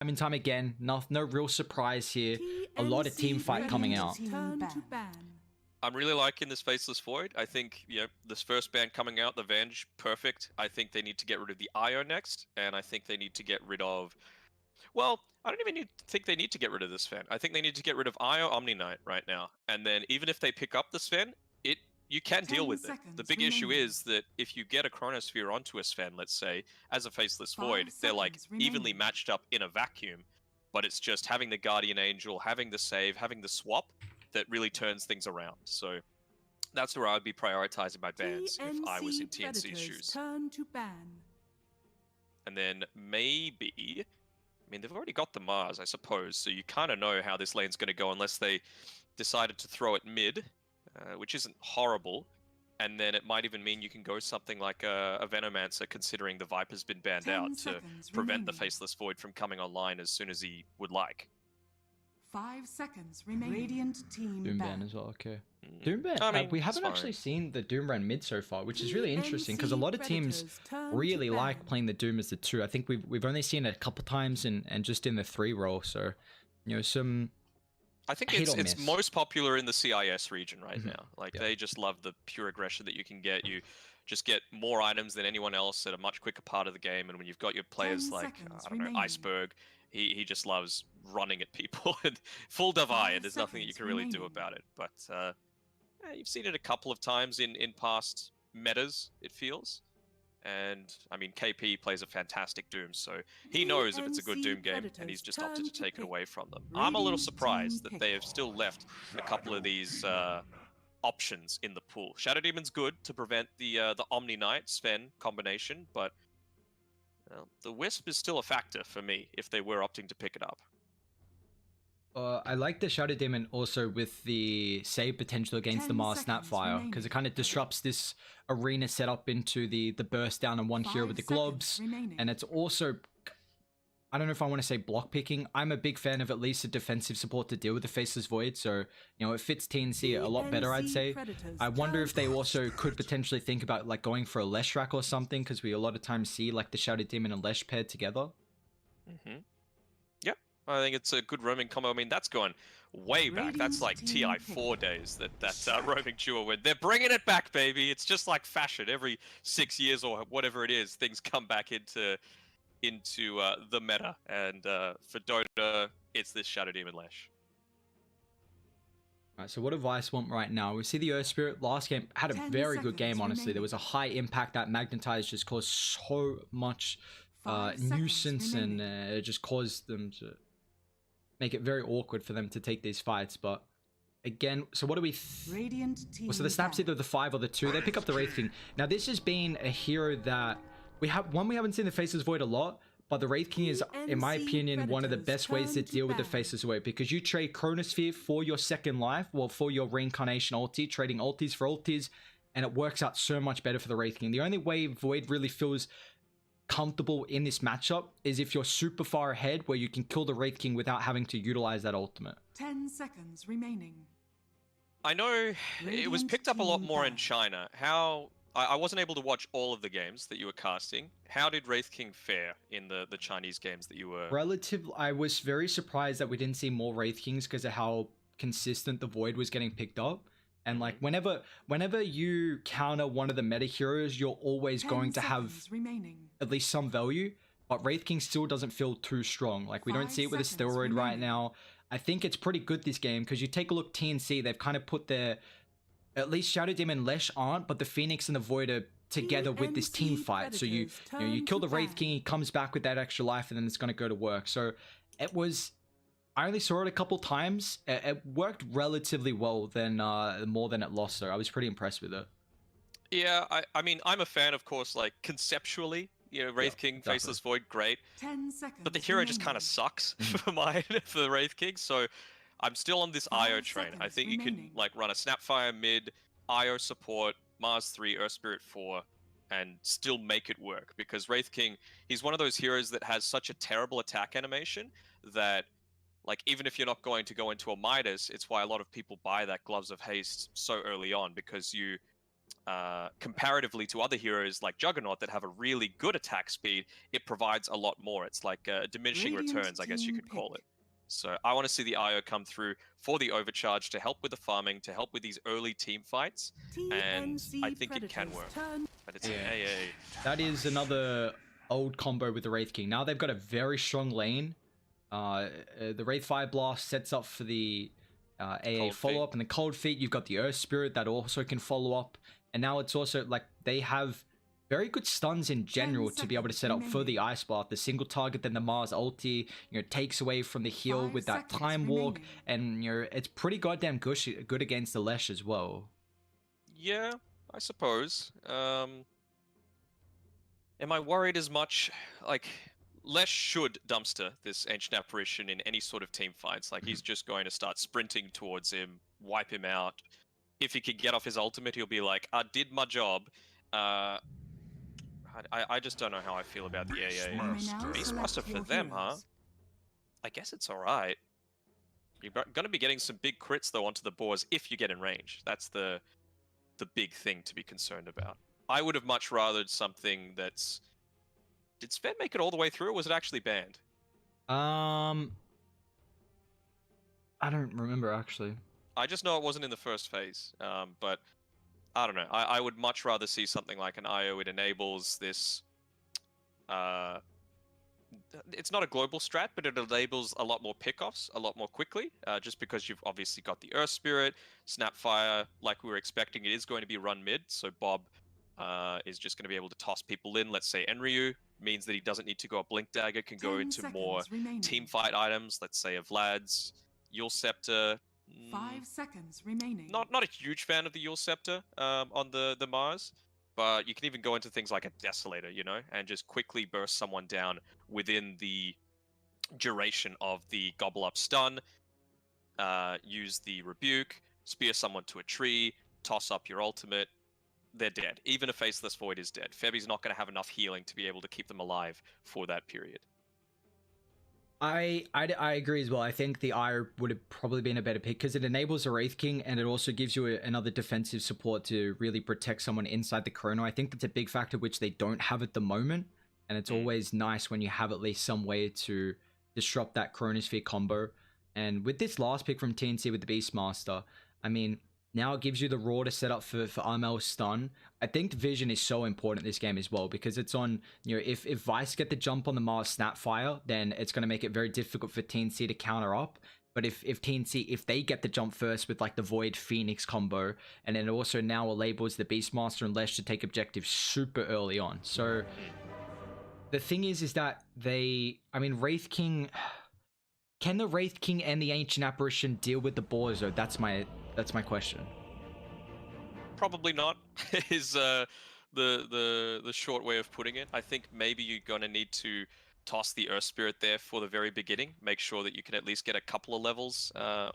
and time again, no real surprise here. A lot of team fight coming out. I'm really liking this Faceless Void. I think, this first ban coming out, the Venge, perfect. I think they need to get rid of the Io next, and I think they need to get rid of... Well, I don't even think they need to get rid of this Sven. I think they need to get rid of Io Omni Knight right now. And then even if they pick up the Sven, you can deal with it. The big issue is that if you get a Chronosphere onto a Sven, let's say, as a Faceless Void, they're like evenly matched up in a vacuum, but it's just having the Guardian Angel, having the save, having the swap that really turns things around. So that's where I'd be prioritizing my bans if I was in TNC's shoes. Turn to ban. And then maybe... I mean, they've already got the Mars, I suppose, so you kind of know how this lane's going to go unless they decided to throw it mid, which isn't horrible. And then it might even mean you can go something like a Venomancer, considering the Viper's been banned out, to prevent the Faceless Void from coming online as soon as he would like. 5 seconds remaining. Radiant team Doom ban as well, okay. Doom ban, I mean, we haven't actually seen the Doom ban mid so far, which is really interesting because a lot of teams really like playing the Doom as the 2. I think we've only seen it a couple times and just in the 3 role, so some... I think it's most popular in the CIS region right now. Like, they just love the pure aggression that you can get. You just get more items than anyone else at a much quicker part of the game, and when you've got your players like, I don't know, Iceberg, he just loves running at people and full Davai, and there's nothing that you can really do about it. But you've seen it a couple of times in past metas, it feels. And, I mean, KP plays a fantastic Doom, so he knows if it's a good Doom game, and he's just opted to take it away from them. I'm a little surprised that they have still left a couple of these options in the pool. Shadow Demon's good to prevent the Omni Knight Sven combination, but the Wisp is still a factor for me if they were opting to pick it up. I like the Shadow Demon also with the save potential against the Mars Snapfire, because it kind of disrupts this arena setup into the burst down on one hero with the globs, and it's also, I don't know if I want to say block picking. I'm a big fan of at least a defensive support to deal with the Faceless Void, so it fits TNC a lot better, I'd say. I wonder if they also could potentially think about like going for a Leshrac or something, because we a lot of times see like the Shadow Demon and Lesh paired together. Yep, I think it's a good roaming combo. I mean, that's going way back. That's like TI4 days, that roaming duo where they're bringing it back, baby. It's just like fashion. Every 6 years or whatever it is, things come back into the meta, and for Dota, it's this Shadow Demon Lesh. Alright, so what do Vice want right now? We see the Earth Spirit last game had a very good game, honestly. There was a high impact that Magnetize just caused so much nuisance, and it just caused them to make it very awkward for them to take these fights. But again, so what do we... so the Snap's either the 5 or the 2. They pick up the Wraith King. Now this has been a hero that... we haven't seen the Faceless Void a lot, but the Wraith King is, in my opinion, one of the best ways to deal with the Faceless Void, because you trade Chronosphere for your second life, well, for your Reincarnation ulti, trading ultis for ultis, and it works out so much better for the Wraith King. The only way Void really feels comfortable in this matchup is if you're super far ahead, where you can kill the Wraith King without having to utilize that ultimate. 10 seconds remaining. I know it was picked up a lot more in China. I wasn't able to watch all of the games that you were casting. How did Wraith King fare in the Chinese games that you were... I was very surprised that we didn't see more Wraith Kings because of how consistent the Void was getting picked up. And like whenever you counter one of the meta heroes, you're always going to have at least some value. But Wraith King still doesn't feel too strong. Like we don't see it with a steroid right now. I think it's pretty good this game, because you take a look, TNC, they've kind of put their... at least Shadow Demon and Lesh aren't, but the Phoenix and the Void are together with this team fight. So you kill the Wraith King, he comes back with that extra life, and then it's going to go to work. So it was... I only saw it a couple times. It worked relatively well, more than it lost, so I was pretty impressed with it. Yeah, I mean, I'm a fan, of course, like, conceptually. Wraith King, exactly. Faceless Void, great. 10 seconds but the hero just kind of sucks for the Wraith King, so I'm still on this Io train. I think you can like run a Snapfire mid, Io support, Mars 3, Earth Spirit 4, and still make it work. Because Wraith King, he's one of those heroes that has such a terrible attack animation that, like, even if you're not going to go into a Midas, it's why a lot of people buy that Gloves of Haste so early on, because you comparatively to other heroes like Juggernaut that have a really good attack speed, it provides a lot more. It's like diminishing returns, I guess you could call it. So I want to see the IO come through for the overcharge to help with the farming, to help with these early team fights, and I think it can work. But it's an AA. That is another old combo with the Wraith King. Now they've got a very strong lane. The Wraith Fire Blast sets up for the AA follow-up, and the Cold Feet, you've got the Earth Spirit that also can follow up. And now it's also like they have very good stuns in general to be able to set up for the Ice Blast. The single target, then the Mars ulti, takes away from the heal with that Time Walk, and it's pretty goddamn good against the Lesh as well. Yeah, I suppose. Am I worried as much? Like, Lesh should dumpster this Ancient Apparition in any sort of team fights. Like, he's just going to start sprinting towards him, wipe him out. If he could get off his ultimate, he'll be like, I did my job. I just don't know how I feel about the AA. Beastmaster for them, huh? I guess it's alright. You're going to be getting some big crits, though, onto the boars if you get in range. That's the big thing to be concerned about. I would have much rathered something that's... Did Sven make it all the way through, or was it actually banned? I don't remember, actually. I just know it wasn't in the first phase, but I don't know. I would much rather see something like an IO. It enables this... it's not a global strat, but it enables a lot more pickoffs a lot more quickly, just because you've obviously got the Earth Spirit, Snapfire, like we were expecting, it is going to be run mid, so Bob is just going to be able to toss people in. Let's say Enryu means that he doesn't need to go up Blink Dagger, can go into more team fight items, let's say a Vlad's, Yule Scepter. 5 seconds remaining. Not a huge fan of the Yule Scepter on the Mars, but you can even go into things like a Desolator, and just quickly burst someone down within the duration of the Gobble Up stun, use the Rebuke, spear someone to a tree, toss up your ultimate, they're dead. Even a Faceless Void is dead. Febi's not going to have enough healing to be able to keep them alive for that period. I agree as well. I think the Eye would have probably been a better pick because it enables a Wraith King and it also gives you another defensive support to really protect someone inside the Chrono. I think that's a big factor which they don't have at the moment, and it's always nice when you have at least some way to disrupt that Chronosphere combo. And with this last pick from TNC with the Beastmaster, I mean, now it gives you the raw to set up for Armel's stun. I think vision is so important in this game as well because it's on, if Vice get the jump on the Mars Snapfire, then it's going to make it very difficult for TNC to counter up. But if TNC, if they get the jump first with like the Void Phoenix combo, and then it also now enables the Beastmaster and Lesh to take objectives super early on. So the thing is that Wraith King, can the Wraith King and the Ancient Apparition deal with the boars though? That's my question. Probably not is the short way of putting it. I think maybe you're going to need to toss the Earth Spirit there for the very beginning. Make sure that you can at least get a couple of levels, a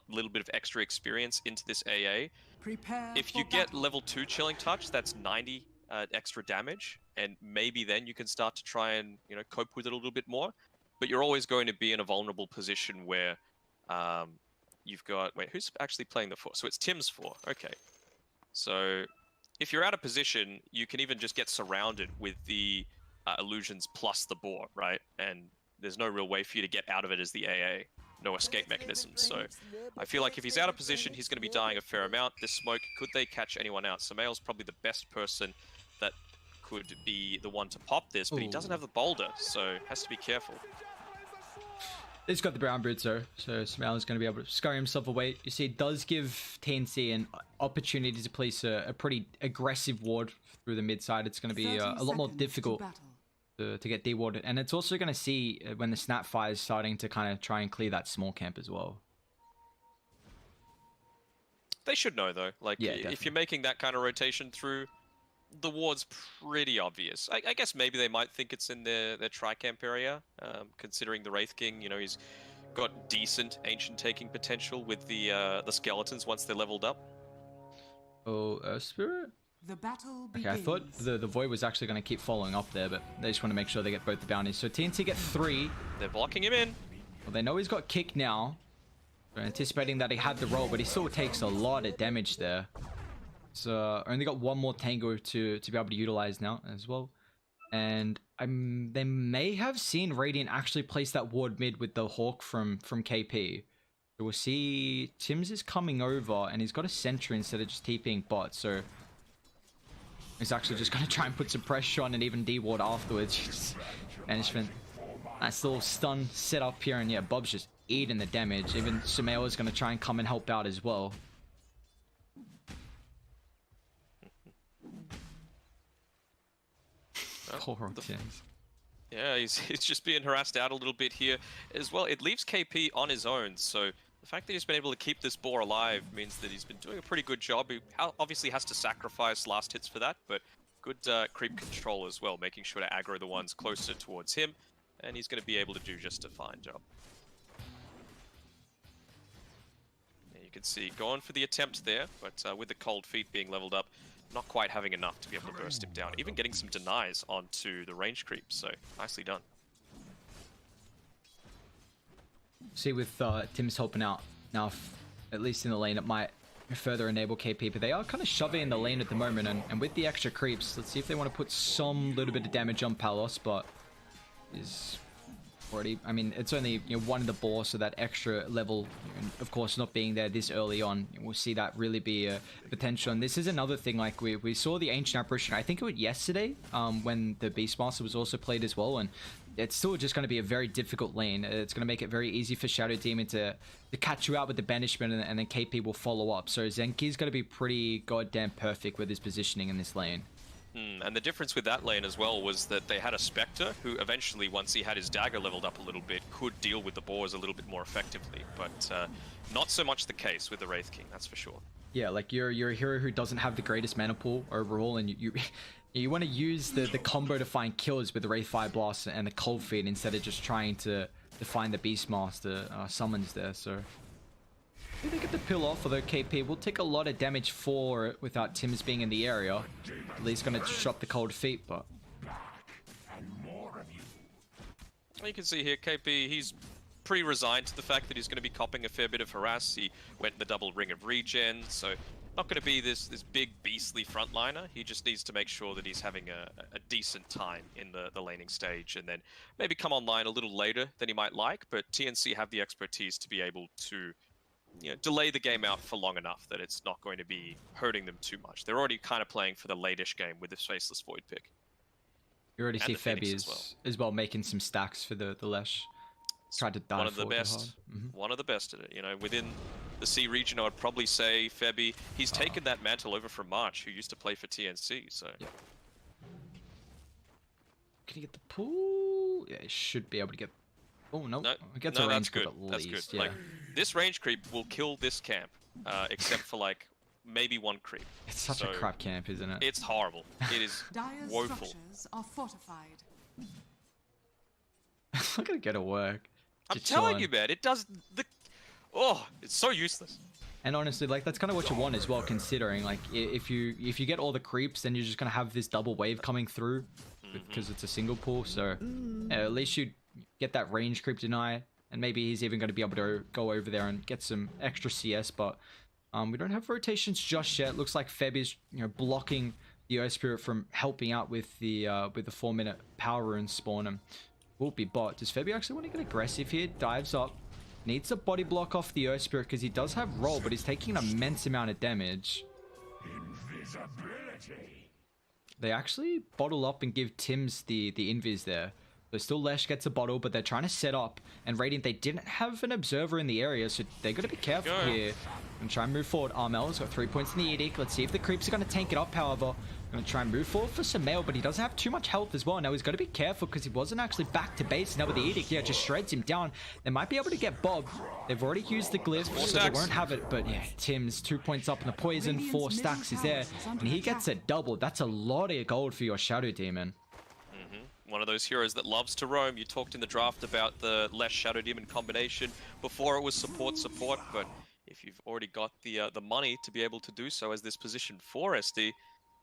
little bit of extra experience into this AA. If you get level 2 Chilling Touch, that's 90 extra damage, and maybe then you can start to try and cope with it a little bit more. But you're always going to be in a vulnerable position where you've got... Wait, who's actually playing the 4? So it's Tim's 4. Okay. So if you're out of position, you can even just get surrounded with the illusions plus the boar, right? And there's no real way for you to get out of it as the AA. No escape mechanisms. So I feel like if he's out of position, he's going to be dying a fair amount. This smoke, could they catch anyone out? Samael's probably the best person that could be the one to pop this, but he doesn't have the boulder, so has to be careful. He's got the brown boots though, so Samael is going to be able to scurry himself away. You see, it does give TNC an opportunity to place a pretty aggressive ward through the mid side. It's going to be a lot more difficult to get dewarded. And it's also going to see when the Snapfire is starting to kind of try and clear that small camp as well. They should know though, like if you're making that kind of rotation through, the ward's pretty obvious. I guess maybe they might think it's in their tri-camp area, considering the Wraith King, he's got decent ancient taking potential with the skeletons once they're leveled up. Oh, Spirit? The battle begins. Okay, I thought the Void was actually going to keep following up there, but they just want to make sure they get both the bounties. So TNC get 3. They're blocking him in. Well, they know he's got kick now. They're anticipating that he had the roll, but he still takes a lot of damage there. So only got one more Tango to be able to utilize now as well. And they may have seen Radiant actually place that ward mid with the Hawk from KP. So we'll see Tims is coming over and he's got a sentry instead of just TPing bot. So he's actually just going to try and put some pressure on and even D-ward afterwards. Management. Nice little stun set up here, and yeah, Bob's just eating the damage. Even Sumail is going to try and come and help out as well. Poor Tims. Yeah, he's just being harassed out a little bit here as well. It leaves KP on his own, so the fact that he's been able to keep this boar alive means that he's been doing a pretty good job. He obviously has to sacrifice last hits for that, but good creep control as well, making sure to aggro the ones closer towards him, and he's going to be able to do just a fine job. Yeah, you can see going for the attempt there, but with the cold feet being leveled up, not quite having enough to be able to burst him down. Even getting some denies onto the range creep, so nicely done. See, with Tim's helping out now, at least in the lane, it might further enable KP, but they are kind of shoving in the lane at the moment, and with the extra creeps, let's see if they want to put some little bit of damage on Palos, but is already, I mean, it's only, you know, one of the boars, so that extra level, of course, not being there this early on, we'll see that really be a potential. And this is another thing, like we saw the Ancient Apparition, I think it was yesterday, when the Beastmaster was also played as well, and it's still just going to be a very difficult lane. It's going to make it very easy for Shadow Demon to catch you out with the banishment, and then KP will follow up. So Zenki's going to be pretty goddamn perfect with his positioning in this lane. And the difference with that lane as well was that they had a Spectre who eventually, once he had his dagger leveled up a little bit, could deal with the boars a little bit more effectively. But not so much the case with the Wraith King, that's for sure. Yeah, like you're a hero who doesn't have the greatest mana pool overall, and you want to use the combo to find kills with the Wraith Fire Blast and the Cold Feet instead of just trying to find the Beastmaster summons there. So they get the pill off, although KP will take a lot of damage for it without Tims being in the area. At least going to shut the Cold Feet, but you can see here KP, he's pretty resigned to the fact that he's going to be copping a fair bit of harass. He went the double ring of regen, so not going to be this big beastly frontliner. He just needs to make sure that he's having a decent time in the laning stage, and then maybe come online a little later than he might like. But TNC have the expertise to be able to, you know, delay the game out for long enough that it's not going to be hurting them too much. They're already kind of playing for the late-ish game with this Faceless Void pick. You already see Febby as well making some stacks for the Lesh. Tried to dive one of the best. One of the best at it. You know, within the C region, I would probably say Febby. He's taken that mantle over from March, who used to play for TNC. So, yeah. Can he get the pull? Yeah, he should be able to get. Oh no! Gets a range creep at least. That's good. Yeah. Like, this range creep will kill this camp, except for like maybe one creep. It's such a crap camp, isn't it? It's horrible. It is Dire's woeful. structures are fortified. It's not gonna get to work. I'm telling you, man, it does it's so useless. And honestly, like, that's kind of what you want as well, considering like if you get all the creeps, then you're just gonna have this double wave coming through because it's a single pull. So at least you get that range creep deny, and maybe he's even going to be able to go over there and get some extra CS. But we don't have rotations just yet. Looks like Feb is, you know, blocking the Earth Spirit from helping out with the 4-minute power rune spawn. And will be bot. Does Febby actually want to get aggressive here? Dives up. Needs a body block off the Earth Spirit because he does have roll, but he's taking an immense amount of damage. Invisibility. They actually bottle up and give Tims the invis there. So still Lesh gets a bottle, but they're trying to set up. And Radiant, they didn't have an observer in the area, so they got to be careful here and try and move forward. Armel's got 3 points in the Edict. Let's see if the creeps are going to tank it up, however. Going to try and move forward for Sumail, but he doesn't have too much health as well. Now he's got to be careful because he wasn't actually back to base. Now with the Edict, yeah, just shreds him down. They might be able to get Bob. They've already used the glyph, so they won't have it. But yeah, Tim's 2 points up in the poison, 4 stacks is there, and he gets a double. That's a lot of gold for your Shadow Demon. One of those heroes that loves to roam. You talked in the draft about the less Shadow Demon combination. Before it was support, but if you've already got the money to be able to do so as this position for SD,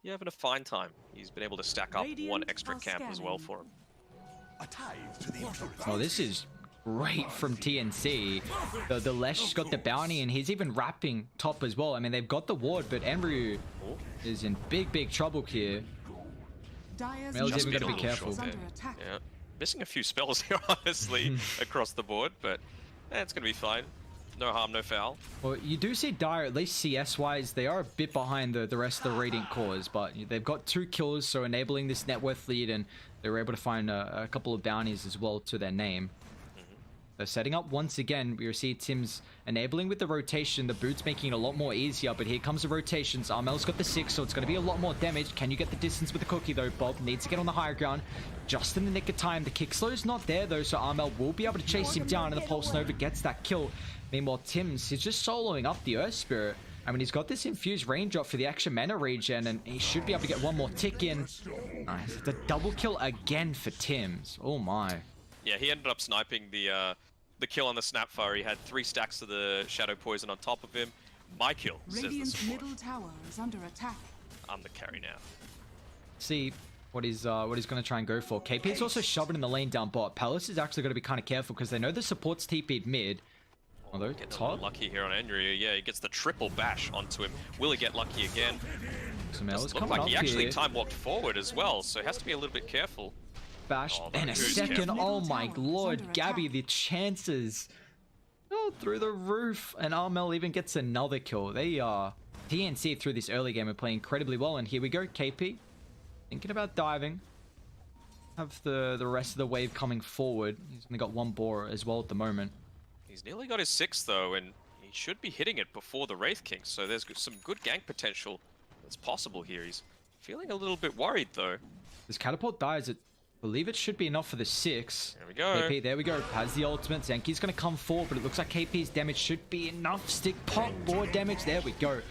you're having a fine time. He's been able to stack up one extra camp as well for him. Oh, this is great from TNC. The Lesh's got the bounty, and he's even wrapping top as well. I mean, they've got the ward, but Enryu is in big trouble here. Mel's even got to be careful. Yeah, missing a few spells here, honestly, across the board, but it's going to be fine. No harm, no foul. Well, you do see Dire, at least CS-wise, they are a bit behind the rest of the Radiant cores, but they've got 2 kills, so enabling this net worth lead, and they were able to find a couple of bounties as well to their name. They're setting up once again. We see Tim's enabling with the rotation. The boot's making it a lot more easier, but here comes the rotations. Armel's got the 6, so it's going to be a lot more damage. Can you get the distance with the cookie, though? Bob needs to get on the higher ground just in the nick of time. The kick slow's not there, though, so Armel will be able to chase him down, and the Pulse Nova gets that kill. Meanwhile, Tim's, he's just soloing up the Earth Spirit. I mean, he's got this infused raindrop for the extra mana regen, and he should be able to get one more tick in. Nice. It's a double kill again for Tim's. Oh my. Yeah, he ended up sniping the kill on the Snapfire. He had 3 stacks of the Shadow Poison on top of him. My kill, says the support. Middle tower is under attack. I'm the carry now. See what he's going to try and go for. KP's also shoving in the lane down bot. Palace is actually going to be kind of careful because they know the support's TP'd mid. Although, getting a little lucky here on Enryu. Yeah, he gets the triple bash onto him. Will he get lucky again? Doesn't look like he actually time walked forward as well, so he has to be a little bit careful. Bash in a second. Oh my lord, Gabby, the chances. Oh, through the roof. And Armel even gets another kill. They are TNC through this early game are playing incredibly well. And here we go, KP. Thinking about diving. Have the rest of the wave coming forward. He's only got 1 boar as well at the moment. He's nearly got his 6 though, and he should be hitting it before the Wraith King. So there's some good gank potential that's possible here. He's feeling a little bit worried though. This catapult dies at, I believe it should be enough for the 6. There we go. KP, there we go. Has the ultimate. Zenki's going to come forward, but it looks like KP's damage should be enough. Stick pop, more damage. There we go.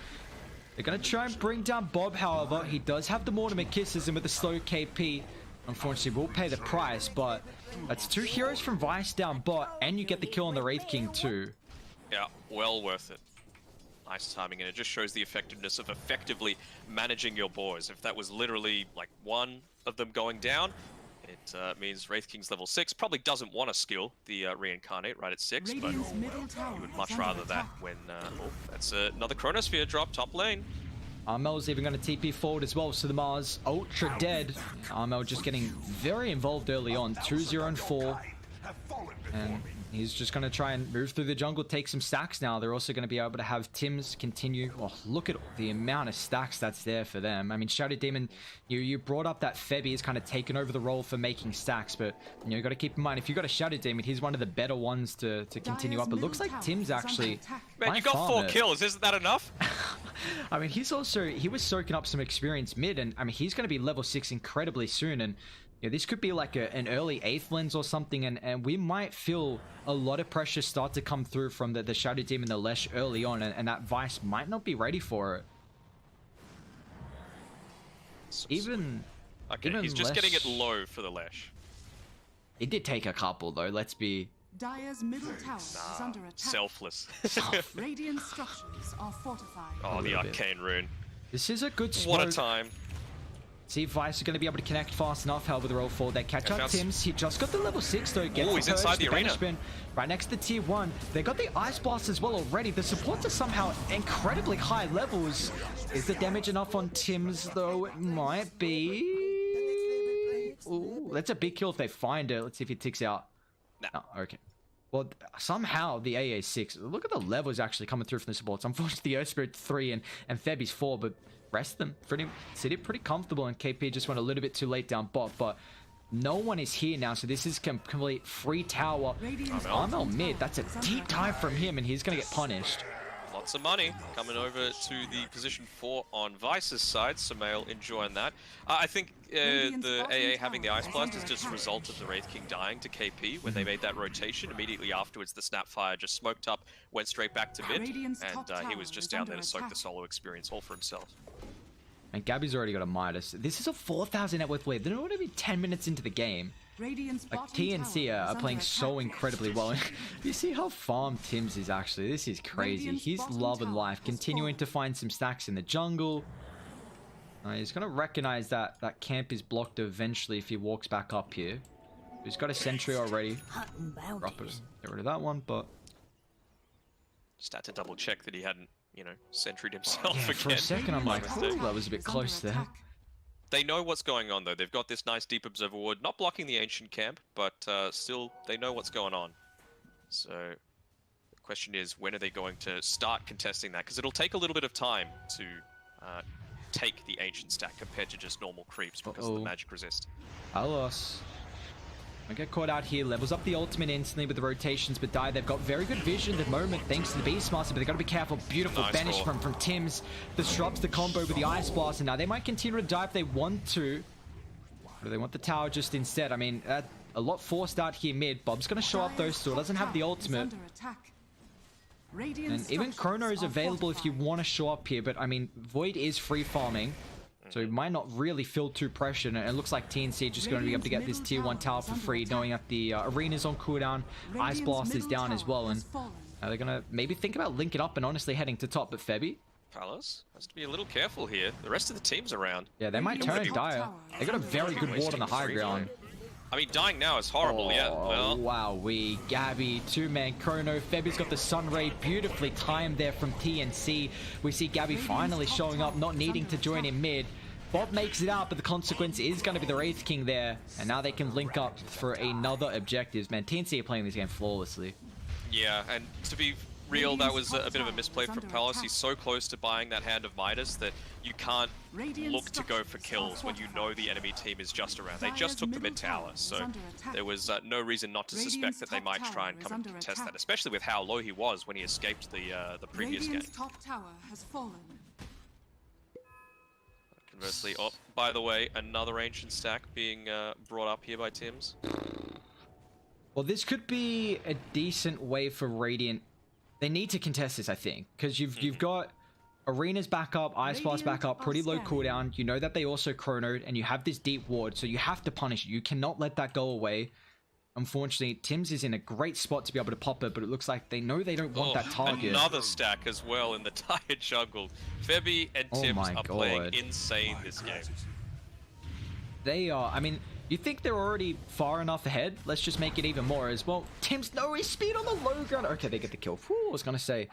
They're going to try and bring down Bob, however. He does have the Mortimer Kisses, and with the slow KP, unfortunately, will pay the price, but that's 2 heroes from Vice down bot, and you get the kill on the Wraith King too. Yeah, well worth it. Nice timing, and it just shows the effectiveness of effectively managing your boars. If that was literally like 1 of them going down, it means Wraith King's level 6 probably doesn't want to skill the reincarnate right at 6, but you would much rather that when that's another Chronosphere drop top lane. Armel's even going to TP forward as well, so the Mars ultra dead. Armel just getting very involved early on, 2-0 and 4. And he's just going to try and move through the jungle, take some stacks now. They're also going to be able to have Tim's continue. Oh, look at the amount of stacks that's there for them. I mean, Shadow Demon, you brought up that Febby has kind of taken over the role for making stacks, but you got to keep in mind, if you got a Shadow Demon, he's one of the better ones to continue up. It looks like Tim's actually... Man, you got 4 kills. Isn't that enough? I mean, he was soaking up some experience mid, and I mean, he's going to be level 6 incredibly soon, and this could be like an early 8th lens or something, and we might feel a lot of pressure start to come through from the Shadow Demon, the Lesh early on, and that Vice might not be ready for it. Even he's just Lesh, getting it low for the Lesh. It did take a couple though, let's be... Dire's middle tower is under attack. Selfless. Radiant structures are fortified. Oh, the arcane rune. This is a good spot. What a time. See if Vice are going to be able to connect fast enough. However, the roll forward. They catch up Tim's. He just got the level 6 though. Oh, he's inside the arena. Spin, right next to tier 1. They got the Ice Blast as well already. The supports are somehow incredibly high levels. Is the damage enough on Tim's though? It might be. Ooh, that's a big kill if they find it. Let's see if he ticks out. No. Oh, okay. Well, somehow the AA6. Look at the levels actually coming through from the supports. Unfortunately, the Earth Spirit 3 and Febby's 4, but rest of them pretty comfortable, and KP just went a little bit too late down bot, but no one is here now, so this is complete free tower. Armel mid, that's a deep dive from him, and he's gonna get punished. Lots of money coming over to the position 4 on Vice's side. Sumail enjoying that. I think the AA having the Ice Blast is just a result of the Wraith King dying to KP when they made that rotation. Immediately afterwards, the Snapfire just smoked up, went straight back to mid, and he was just down there to soak the solo experience all for himself. And Gabby's already got a Midas. This is a 4,000 net worth wave. They're not even 10 minutes into the game. Like TNC are playing so incredibly well. You see how farm Tim's is actually. This is crazy. He's loving life, continuing to find some stacks in the jungle. He's going to recognize that camp is blocked eventually if he walks back up here. He's got a sentry already. Drop it. Get rid of that one, but... Just had to double check that he hadn't, you know, sentryed himself yeah, again. for a second, I'm like, oh, that was a bit close there. They know what's going on, though. They've got this nice deep observer ward, not blocking the ancient camp, but still, they know what's going on. So, the question is, when are they going to start contesting that? Because it'll take a little bit of time to take the ancient stack compared to just normal creeps because of the magic resist. Palos. I get caught out here, levels up the ultimate instantly with the rotations, but they've got very good vision at the moment thanks to the Beastmaster, but they've got to be careful. Beautiful banish from Tims. Disrupts the combo with the Ice Blast, and now they might continue to dive if they want to. Or do they want the tower just instead? I mean, a lot forced out here mid. Bob's going to show up though, still doesn't have the ultimate. And even Chrono is available if you want to show up here, but I mean, Void is free farming. So he might not really feel too pressured, and it looks like TNC are just going to be able to get this tier 1 tower for free, knowing that the arena's on cooldown, Ice Blast is down as well, and they're going to maybe think about linking up and honestly heading to top, but Febby? Palos has to be a little careful here. The rest of the team's around. Yeah, they might turn Dire. They got a very good ward on the high ground. I mean, dying now is horrible, yeah. Well, wow, Gabby, two-man Chrono. Febby's got the Sun Ray beautifully timed there from TNC. We see Gabby finally showing up, not needing to join in mid. Bob makes it out, but the consequence is going to be the Wraith King there. And now they can link up for another objectives. Man, TNC are playing this game flawlessly. Yeah, and to be real, that was a bit of a misplay from Palos. He's so close to buying that Hand of Midas that you can't look to go for kills when you know the enemy team is just around. They just took the mid tower, so there was no reason not to suspect that they might try and come and contest that, especially with how low he was when he escaped the previous game. Conversely, oh, by the way, another ancient stack being brought up here by Tims. Well, this could be a decent way for Radiant. They need to contest this, I think, because you've got Arena's back up, Ice Blast back up, pretty low cooldown. You know that they also chronoed, and you have this deep ward, so you have to punish it. You cannot let that go away. Unfortunately, Tims is in a great spot to be able to pop it, but it looks like they know they don't want that target. Another stack as well in the Dire jungle. Febby and Tims are playing insane this game. They are. I mean, you think they're already far enough ahead? Let's just make it even more as well. Tims, no, his speed on the low ground. Okay, they get the kill. Whew, I was going to say,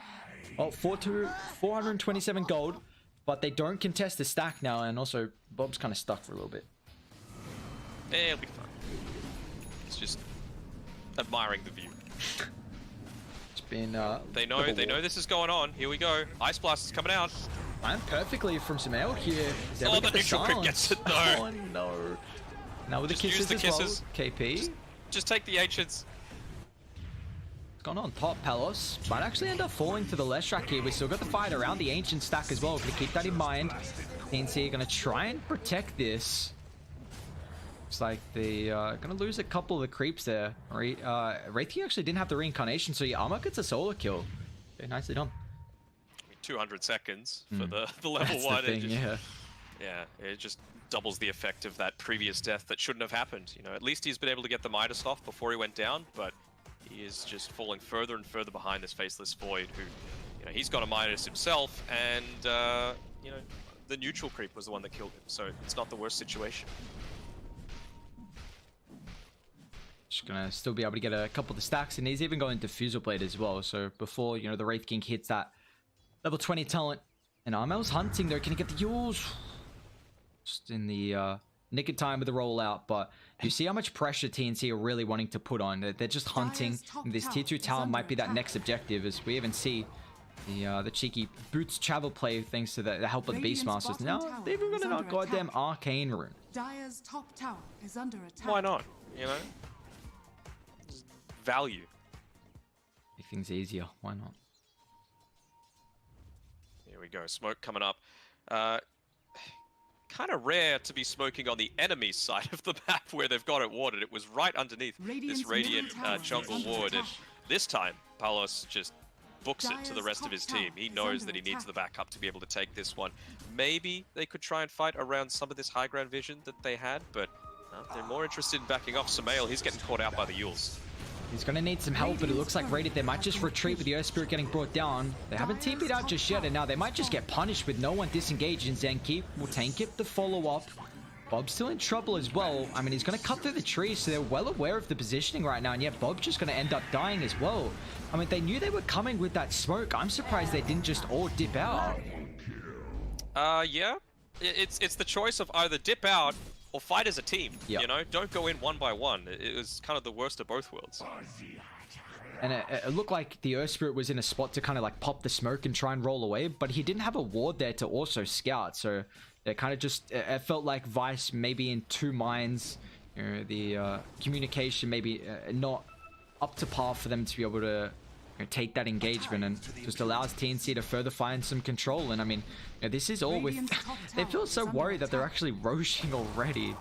well, 427 gold, but they don't contest the stack now, and also Bob's kind of stuck for a little bit. It'll be fun. It's just admiring the view. It's been they know this is going on. Here we go. Ice Blast is coming out. I'm perfectly from Sumail here. Oh, the neutral crit gets it though. Oh no. Now with just the kisses, use the kisses. Well. KP. Just take the ancients. It's gone on top. Palos might actually end up falling to the Leshrac here. We still got the fight around the ancient stack as well. Gonna keep that in mind. TNC are gonna try and protect this. Looks like they gonna lose a couple of the creeps there. Wraithy actually didn't have the reincarnation, so yeah, Armor gets a solo kill. Okay, nicely done. 200 seconds for the level That's 1. The thing, yeah, it just doubles the effect of that previous death that shouldn't have happened. You know, at least he's been able to get the Midas off before he went down, but he is just falling further and further behind this Faceless Void, who, you know, he's got a Midas himself, and you know, the neutral creep was the one that killed him, so it's not the worst situation. Just gonna still be able to get a couple of the stacks, and he's even going Diffusal Blade as well. So before, you know, the Wraith King hits that level 20 talent, and Armel's hunting there. Can he get the Yules? Just in the nick of time with the rollout, but you see how much pressure TNC are really wanting to put on. They're just hunting. And this tier 2 tower might be that next objective, as we even see the cheeky boots travel play thanks to the help of the Beastmasters. Now they've even got an goddamn arcane rune. Dire's top tower is under attack. Why not? You know, value. Make things easier. Why not? Here we go. Smoke coming up. Kind of rare to be smoking on the enemy side of the map where they've got it warded. It was right underneath this Radiant jungle ward, and this time Palos just books it to the rest of his team. He knows that he needs the backup to be able to take this one. Maybe they could try and fight around some of this high ground vision that they had, but they're more interested in backing off Sumail. He's getting caught out by the Yules. He's going to need some help, but it looks like Radiant, they might just retreat with the Earth Spirit getting brought down. They haven't TP'd out just yet, and now they might just get punished with no one disengaging. Zenki will tank it, the follow-up. Bob's still in trouble as well. I mean, he's going to cut through the trees, so they're well aware of the positioning right now. And yeah, Bob's just going to end up dying as well. I mean, they knew they were coming with that smoke. I'm surprised they didn't just all dip out. Yeah. It's the choice of either dip out or fight as a team. Yep. You know, don't go in one by one. It was kind of the worst of both worlds. And it looked like the Earth Spirit was in a spot to kind of like pop the smoke and try and roll away, but he didn't have a ward there to also scout. So it kind of just, it felt like Vice maybe in two minds. You know, the communication maybe not up to par for them to be able to take that engagement, and just allows TNC to further find some control. And I mean, this is all with they feel so worried that they're actually roshing already.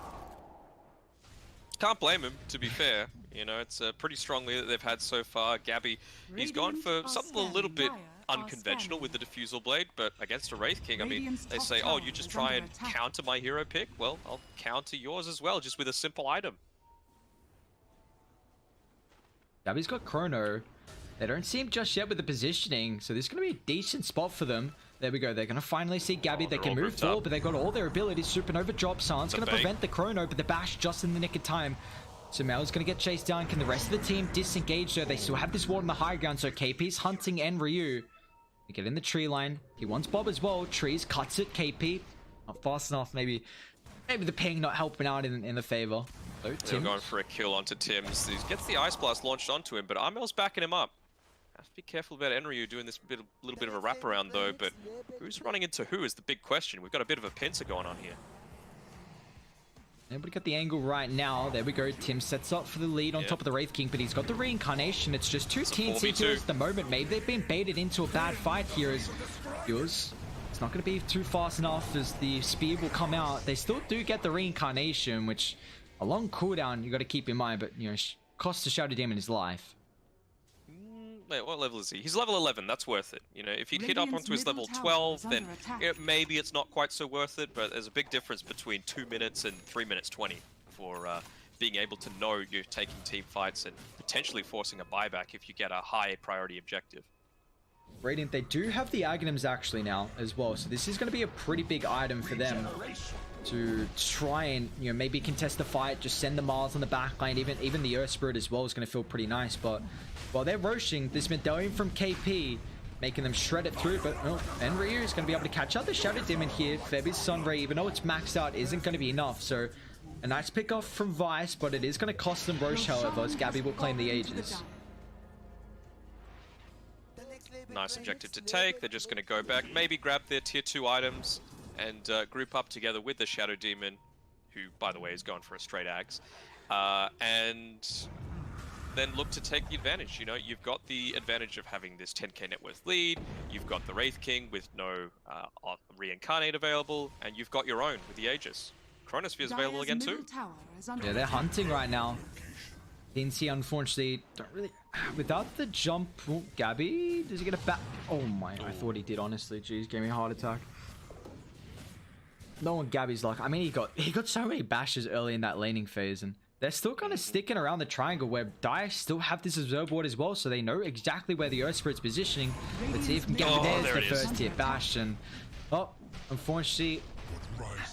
Can't blame him, to be fair. You know, it's a pretty strong lead that they've had so far. Gabby, he's gone for something a little bit unconventional with the Diffusal Blade, but against a Wraith King, I mean, they say, oh, you just try and counter my hero pick? Well, I'll counter yours as well, just with a simple item. Gabby's got Chrono. They don't see him just yet with the positioning, so this is going to be a decent spot for them. There we go. They're going to finally see Gabby. They can move forward, but they've got all their abilities. Supernova drop. Silence going to prevent the Chrono, but the bash just in the nick of time. So Mel's going to get chased down. Can the rest of the team disengage though? They still have this ward on the high ground, so KP's hunting and Ryu. They get in the tree line. He wants Bob as well. Trees cuts it. KP not fast enough. Maybe the ping not helping out in the favor. So They're going for a kill onto Tim's. He gets the Ice Blast launched onto him, but Armel's backing him up. Have to be careful about Enryu doing this little bit of a wraparound though, but who's running into who is the big question. We've got a bit of a pincer going on here. Nobody got the angle right now. There we go. Tim sets up for the lead on top of the Wraith King, but he's got the reincarnation. It's just two TNC kills at the moment. Maybe they've been baited into a bad fight here as yours. It's not going to be too fast enough as the speed will come out. They still do get the reincarnation, which a long cooldown you got to keep in mind, but you know, costs the Shadow Demon his life. Wait, what level is he? He's level 11, that's worth it. You know, if he'd hit up onto his level 12, then maybe it's not quite so worth it, but there's a big difference between 2 minutes and 3 minutes 20 for being able to know you're taking team fights and potentially forcing a buyback if you get a high priority objective. Radiant, they do have the Aghanims actually now as well, so this is going to be a pretty big item for them to try and, you know, maybe contest the fight, just send the Mars on the back line. Even the Earth Spirit as well is going to feel pretty nice, but while they're roshing, this medallion from KP making them shred it through, but oh, and Ryu is going to be able to catch out the Shadow Demon here. Febi's Sunray, even though it's maxed out, isn't going to be enough, so a nice pick off from Vice, but it is going to cost them Rosh, however, as Gabby will claim the Aegis. Nice objective to take. They're just going to go back, maybe grab their tier 2 items and group up together with the Shadow Demon, who, by the way, is going for a straight axe, and then look to take the advantage. You know, you've got the advantage of having this 10k net worth lead, you've got the Wraith King with no reincarnate available, and you've got your own with the Aegis. Chronosphere is available again too. Yeah, they're hunting right now. TNC unfortunately don't really, without the jump. Oh, Gabby, does he get a back? Oh my, I thought he did, honestly. Jeez, gave me a heart attack. No one Gabby's like, I mean, he got so many bashes early in that laning phase, and they're still kind of sticking around the triangle where Dire still have this observe ward as well, so they know exactly where the Earth Spirit's positioning. Let's see if we can get there's the first tier bash, and oh, unfortunately,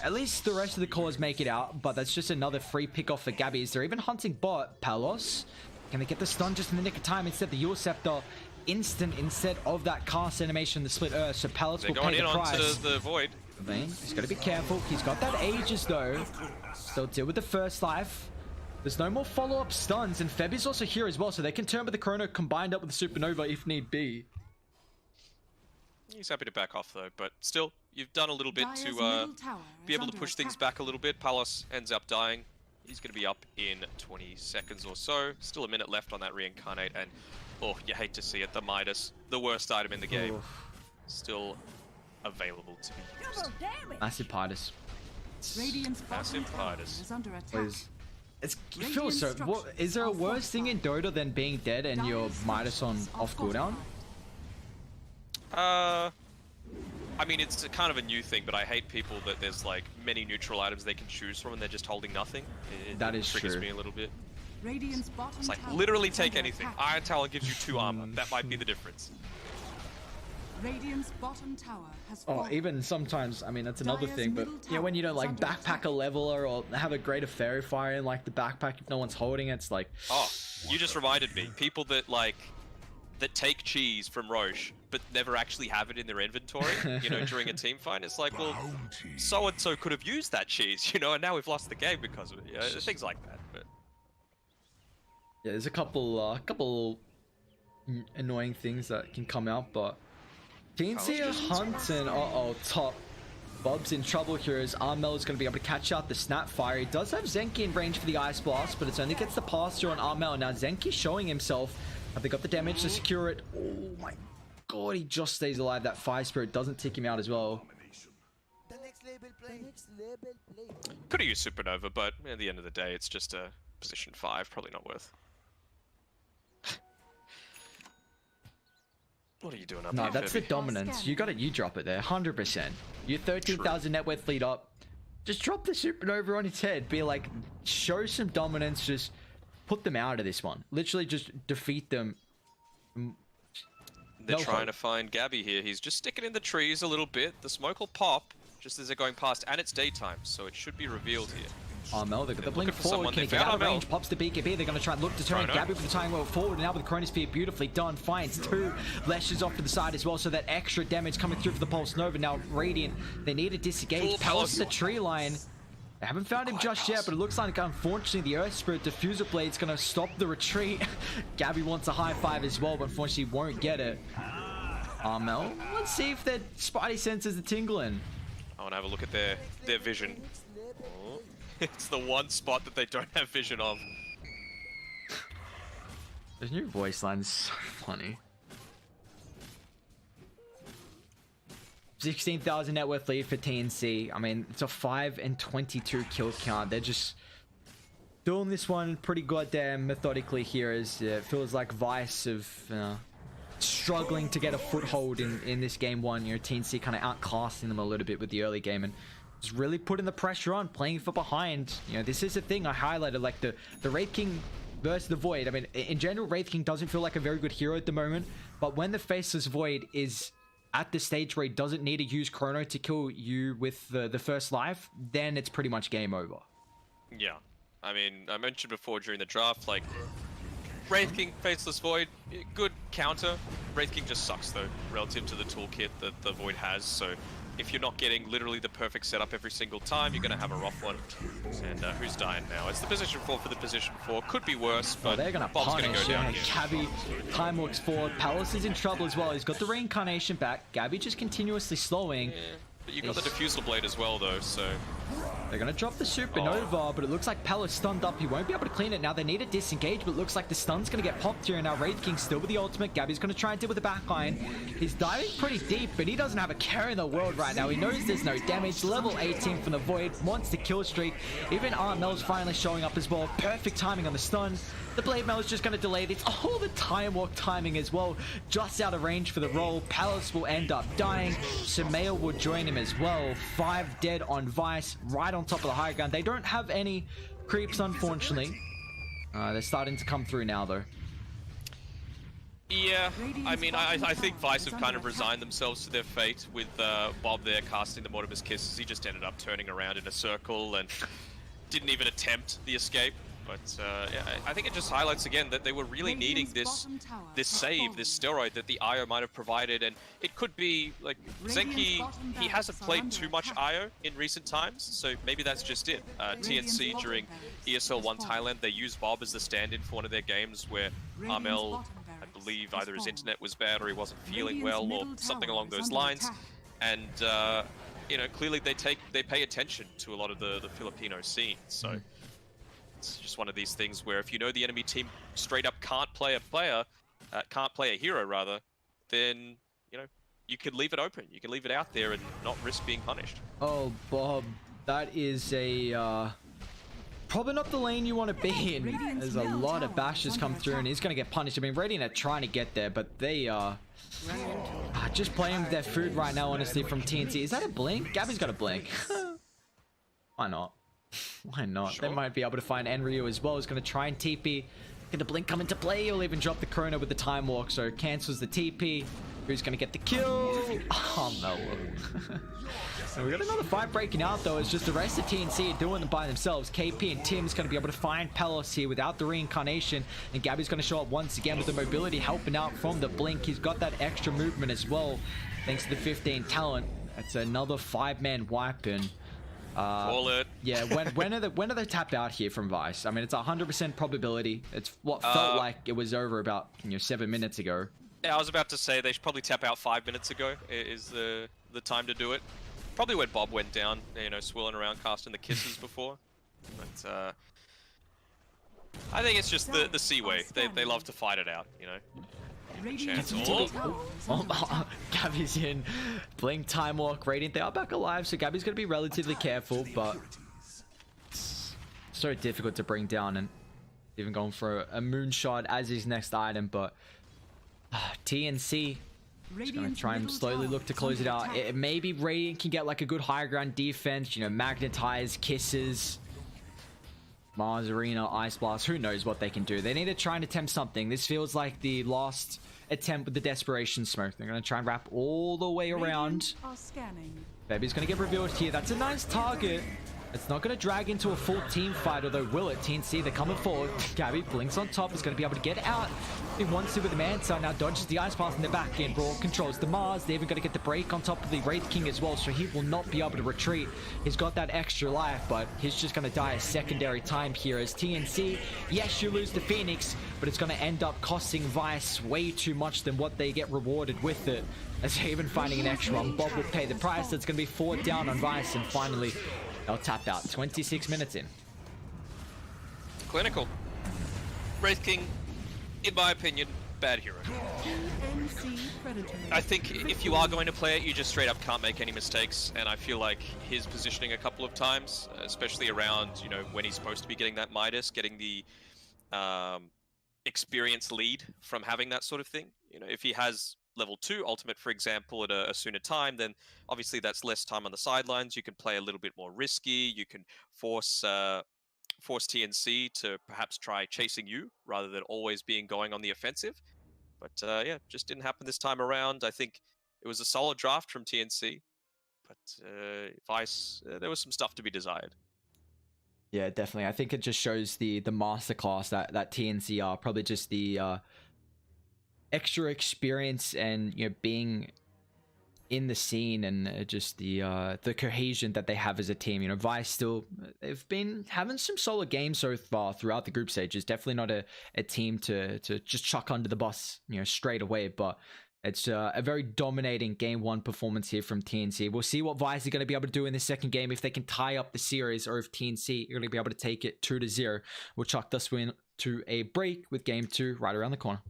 at least the rest of the cores make it out, but that's just another free pick off for Gabby. They're even hunting bot. Palos, can they get the stun just in the nick of time? Instead, the Yule Scepter instant instead of that cast animation, the split Earth, so Palos will pay the price. They're going into the void. He's got to be careful. He's got that Aegis though. Still deal with the first life. There's no more follow-up stuns, and Feb is also here as well, so they can turn with the Chrono combined up with the Supernova if need be. He's happy to back off though, but still, you've done a little bit to be able to push things back a little bit. Palos ends up dying. He's going to be up in 20 seconds or so. Still a minute left on that reincarnate, and oh, you hate to see it, the Midas, the worst item in the game, still available to be used. Massive Midas. Massive Midas. Please. It feels so. What, is there a worse thing in Dota than being dead and your Midas on off cooldown? I mean, it's a kind of a new thing, but I hate people that there's like many neutral items they can choose from and they're just holding nothing. That is triggers true. Me a little bit. It's like literally take anything. Iron Talon gives you 2 armor. That might be the difference. Radiant's bottom tower has Oh, fallen. even sometimes, I mean, that's another Dire's thing, but middle yeah, when you tower don't like is under backpack attack. a leveler or have a greater fairy fire in like the backpack if no one's holding it, it's like, Oh, you just reminded me. People that take cheese from Roche, but never actually have it in their inventory, you know, during a team fight. It's like, well, so-and-so could have used that cheese, you know, and now we've lost the game because of it. You know, things like that. But yeah, there's a couple annoying things that can come out, but TNC are hunting. Top. Bob's in trouble here as Armel is going to be able to catch out the Snapfire. He does have Zenki in range for the Ice Blast, but it only gets the pass through on Armel. Now Zenki showing himself. Have they got the damage to secure it? Oh my god, he just stays alive. That Fire Spirit doesn't take him out as well. could have used Supernova, but at the end of the day, it's just a position 5. Probably not worth. What are you doing up No, here, that's the Fibby? dominance. You got it. You drop it there, 100%. You're 13,000 net worth lead up. Just drop the Supernova on its head. Be like, show some dominance. Just put them out of this one. Literally, just defeat them. They're No trying hope. to find Gabby here. He's just sticking in the trees a little bit. The smoke will pop just as they're going past, and it's daytime, so it should be revealed here. Armel, they've got the blink for forward. someone. Can he They get found out of Armel. range? Pops the BKB. They're going to try and look to turn Chrono. Gabby for the time well forward. Now with the Chronosphere, beautifully done. Finds 2 lashes off to the side as well, so that extra damage coming through for the Pulse Nova. Now Radiant, they need to disengage. Full Palace the Palace. tree line. They haven't found him just yet, but it looks like, unfortunately, the Earth Spirit Diffuser Blade's going to stop the retreat. Gabby wants a high five as well, but unfortunately won't get it. Armel, let's see if their spidey senses are tingling. I want to have a look at their vision. Oh. It's the one spot that they don't have vision of. This new voice line is so funny. 16,000 net worth lead for TNC. I mean, it's a 5 and 22 kill count. They're just doing this one pretty goddamn methodically here, as it feels like Vice of struggling to get a foothold in this game one. You know, TNC kind of outclassing them a little bit with the early game and just really putting the pressure on, playing for behind. You know, this is the thing I highlighted, like the Wraith King versus the Void. I mean, in general, Wraith King doesn't feel like a very good hero at the moment, but when the Faceless Void is at the stage where he doesn't need to use Chrono to kill you with the first life, then it's pretty much game over. Yeah. I mean, I mentioned before during the draft, like, Wraith King, Faceless Void, good counter. Wraith King just sucks, though, relative to the toolkit that the Void has, so if you're not getting literally the perfect setup every single time, you're going to have a rough one. And who's dying now? It's the position 4 for the position 4. Could be worse, but they're going to Bob's punish. going to go down Yeah, here. Gabby, time walks forward. Palace is in trouble as well. He's got the reincarnation back. Gabby just continuously slowing. Yeah, but you got the Diffusal Blade as well, though, so... They're going to drop the Supernova, but it looks like Palace stunned up. He won't be able to clean it now. They need to disengage, but it looks like the stun's going to get popped here. And now Wraith King still with the ultimate. Gabby's going to try and deal with the backline. He's diving pretty deep, but he doesn't have a care in the world right now. He knows there's no damage. Level 18 from the Void. Wants the kill streak. Even Armel's finally showing up as well. Perfect timing on the stun. The Blade Mail is just going to delay this. Oh, the Time Walk timing as well. Just out of range for the roll. Palace will end up dying. Sumail will join him as well. 5 dead on Vice. Right on top of the high ground. They don't have any creeps, unfortunately. They're starting to come through now, though. Yeah, I mean, I think Vice have kind of resigned themselves to their fate with Bob there casting the Mortimer's Kisses. He just ended up turning around in a circle and didn't even attempt the escape. But yeah, I think it just highlights again that they were really needing this save, this steroid that the IO might have provided, and it could be like Zenki. He hasn't played too much IO in recent times, so maybe that's just it. TNC during ESL 1 Thailand, they used Bob as the stand-in for one of their games where Armel, I believe either his internet was bad or he wasn't feeling well or something along those lines, and you know, clearly they pay attention to a lot of the Filipino scene, so. It's just one of these things where if you know the enemy team straight up can't play a hero rather, then you know you can leave it open. You can leave it out there and not risk being punished. Oh, Bob, that is a probably not the lane you want to be in. There's a lot of bashes come through, and he's going to get punished. I mean, Radiant are trying to get there, but they are just playing with their food right now. Honestly, from TNC, is that a blink? Gabby's got a blink. Why not? Why not? Sure. They might be able to find Enryu as well. He's going to try and TP. Get the blink come into play. He'll even drop the Chrono with the Time Walk, so cancels the TP. Who's gonna get the kill? Oh no. So we got another fight breaking out though. It's just the rest of TNC are doing them by themselves. KP and Tim's gonna be able to find Pelos here without the reincarnation, and Gabby's gonna show up once again with the mobility helping out from the blink. He's got that extra movement as well, thanks to the 15 talent. That's another 5-man wipe, and call it. yeah, when are they tapped out here from Vice? I mean, it's 100% probability. It's what felt like it was over about 7 minutes ago. Yeah, I was about to say they should probably tap out 5 minutes ago. Is the time to do it? Probably when Bob went down, swirling around casting the kisses before. But I think it's just the C-way. They love to fight it out, Chance. Gabby's in. Blink, Time Walk, Radiant. They are back alive, so Gabby's going to be relatively careful, but it's so difficult to bring down, and even going for a moonshot as his next item, but TNC is going to try and slowly look to close it out. Maybe Radiant can get like a good high ground defense, magnetize, kisses, Mars Arena, Ice Blast, who knows what they can do. They need to try and attempt something. This feels like the last attempt with the Desperation Smoke. They're going to try and wrap all the way around. Baby's going to get revealed here. That's a nice target. It's not going to drag into a full team fight, although will it? TNC, they're coming forward. Gabby blinks on top. Is going to be able to get out. He wants to with the Manta. Now dodges the Ice Blast in the back end. Raw controls the Mars. They're even going to get the break on top of the Wraith King as well, so he will not be able to retreat. He's got that extra life, but he's just going to die a secondary time here as TNC. Yes, you lose the Phoenix, but it's going to end up costing Vice way too much than what they get rewarded with it. As they're even finding an extra one. Bob will pay the price. That's going to be 4 down on Vice, and finally they'll tap out 26 minutes in. Clinical. Wraith King, in my opinion, bad hero. I think if you are going to play it, you just straight up can't make any mistakes, and I feel like his positioning a couple of times, especially around, when he's supposed to be getting that Midas, getting the experience lead from having that sort of thing. If he has level 2 ultimate, for example, at a sooner time, then obviously that's less time on the sidelines. You can play a little bit more risky. You can force TNC to perhaps try chasing you rather than always going on the offensive. But yeah, just didn't happen this time around. I think it was a solid draft from TNC, but Vice, there was some stuff to be desired. Yeah, definitely. I think it just shows the masterclass that TNC are. Probably just the extra experience and being in the scene, and just the cohesion that they have as a team. Vice still, they've been having some solid games so far throughout the group stages. Definitely not a team to just chuck under the bus straight away, but it's a very dominating game 1 performance here from TNC. We'll see what Vice are going to be able to do in the second game, if they can tie up the series, or if TNC are going to be able to take it 2-0. We'll chuck this win to a break with game 2 right around the corner.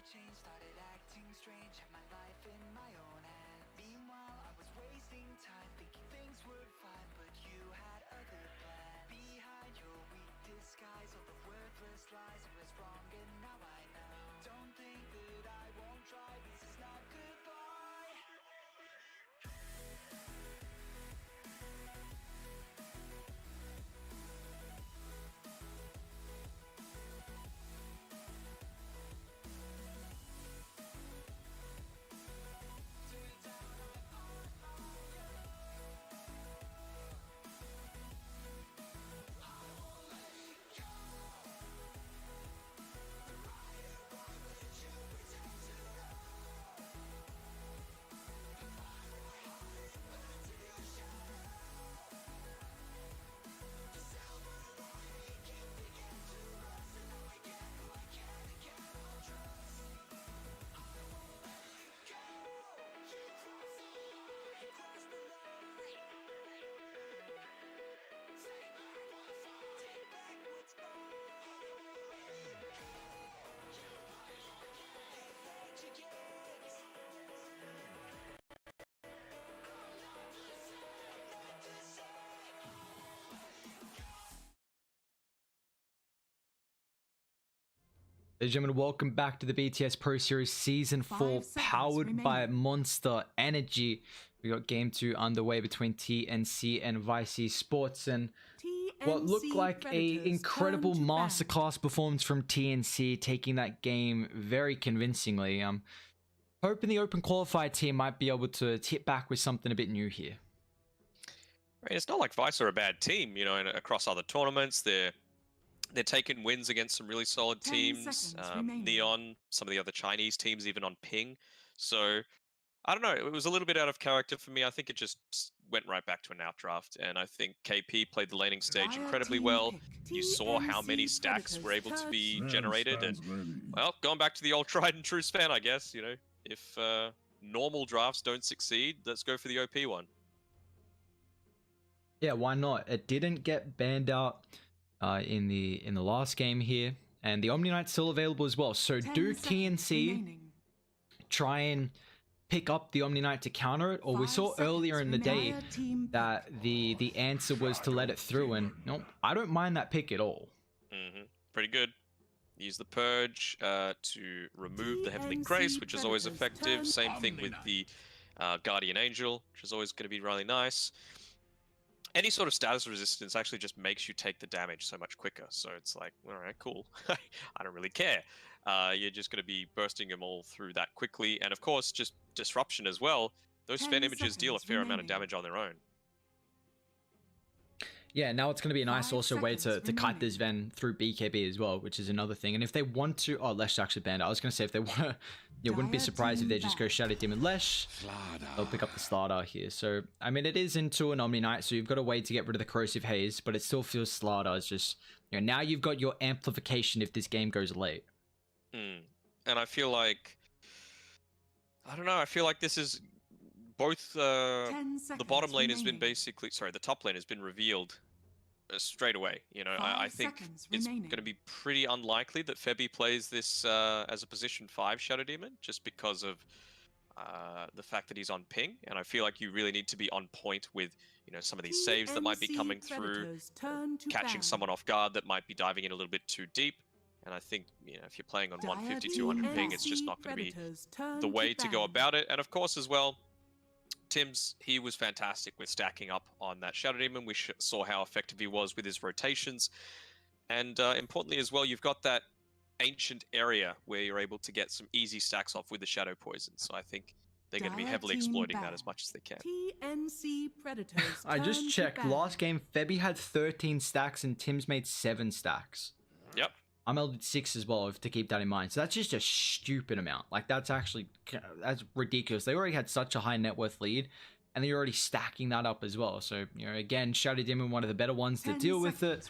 changed, started acting strange, had my life in my own hands. Meanwhile, I was wasting time, thinking things were fine, but you had other plans. Behind your weak disguise, all the worthless lies, I was wrong and now I know. Don't think that I won't try, this is not goodbye. Ladies and gentlemen, welcome back to the BTS Pro Series Season 4, powered by Monster Energy. We got Game 2 underway between TNC and Vice Esports, and what looked like a incredible masterclass performance from TNC, taking that game very convincingly. Hoping the Open Qualifier team might be able to hit back with something a bit new here. I mean, it's not like Vice are a bad team, you know, and across other tournaments, they're taking wins against some really solid teams. Neon, some of the other Chinese teams, even on Ping. So, I don't know. It was a little bit out of character for me. I think it just went right back to an outdraft. And I think KP played the laning stage incredibly well. You saw how many stacks were able to be generated. And, well, going back to the old tried and true span, I guess, you know, if normal drafts don't succeed, let's go for the OP one. Yeah, why not? It didn't get banned out in the last game here, and the Omni Knight's still available as well. So do TNC try and pick up the Omni Knight to counter it, or we saw earlier in the day that the answer was to let it through, and no, I don't mind that pick at all. Pretty good. Use the Purge to remove the Heavenly Grace, which is always effective. Same thing with the Guardian Angel, which is always going to be really nice. Any sort of status resistance actually just makes you take the damage so much quicker. So it's like, all right, cool. I don't really care. You're just going to be bursting them all through that quickly. And of course, just disruption as well. Those Fen images deal a fair amount of damage on their own. Yeah, now it's going to be a nice also way to kite this Ven through BKB as well, which is another thing. And if they want to... Oh, Lesh actually banned. I was going to say, if they want to... You wouldn't be surprised if they just go Shadow Demon Lesh. They'll pick up the Slardar here. So, I mean, it is into an Omni Knight, so you've got a way to get rid of the Corrosive Haze, but it still feels Slardar is just... You know, now you've got your amplification if this game goes late. And I feel like... I don't know, I feel like this is... Both the bottom lane has been basically... Sorry, the top lane has been revealed straight away. You know, I think it's going to be pretty unlikely that Febby plays this as a position 5 Shadow Demon, just because of the fact that he's on ping. And I feel like you really need to be on point with, you know, some of these saves that might be coming through, catching someone off guard that might be diving in a little bit too deep. And I think, you know, if you're playing on 150, 200 ping, it's just not going to be the way to go about it. And of course, as well, Tim's, he was fantastic with stacking up on that Shadow Demon. We saw how effective he was with his rotations. And importantly as well, you've got that ancient area where you're able to get some easy stacks off with the Shadow Poison. So I think they're going to be heavily exploiting that as much as they can. TNC Predators. I just checked. Last game, Febby had 13 stacks and Tim's made 7 stacks. Yep. I'm melded 6 as well, to keep that in mind. So that's just a stupid amount. Like, that's ridiculous. They already had such a high net worth lead, and they're already stacking that up as well. So, you know, again, Shadow Demon, one of the better ones to deal with it.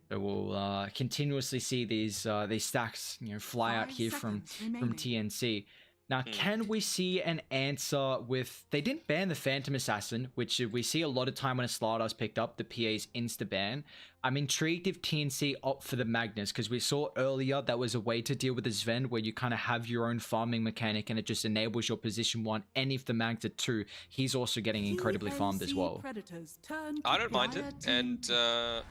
So we'll continuously see these stacks, you know, fly out here from TNC. Now, can we see an answer with... They didn't ban the Phantom Assassin, which we see a lot of time when a Slardar's picked up, the PA's insta-ban. I'm intrigued if TNC opt for the Magnus, because we saw earlier that was a way to deal with the Sven, where you kind of have your own farming mechanic, and it just enables your position 1, and if the Mag's at 2, he's also getting incredibly farmed as well. I don't mind it, and I'm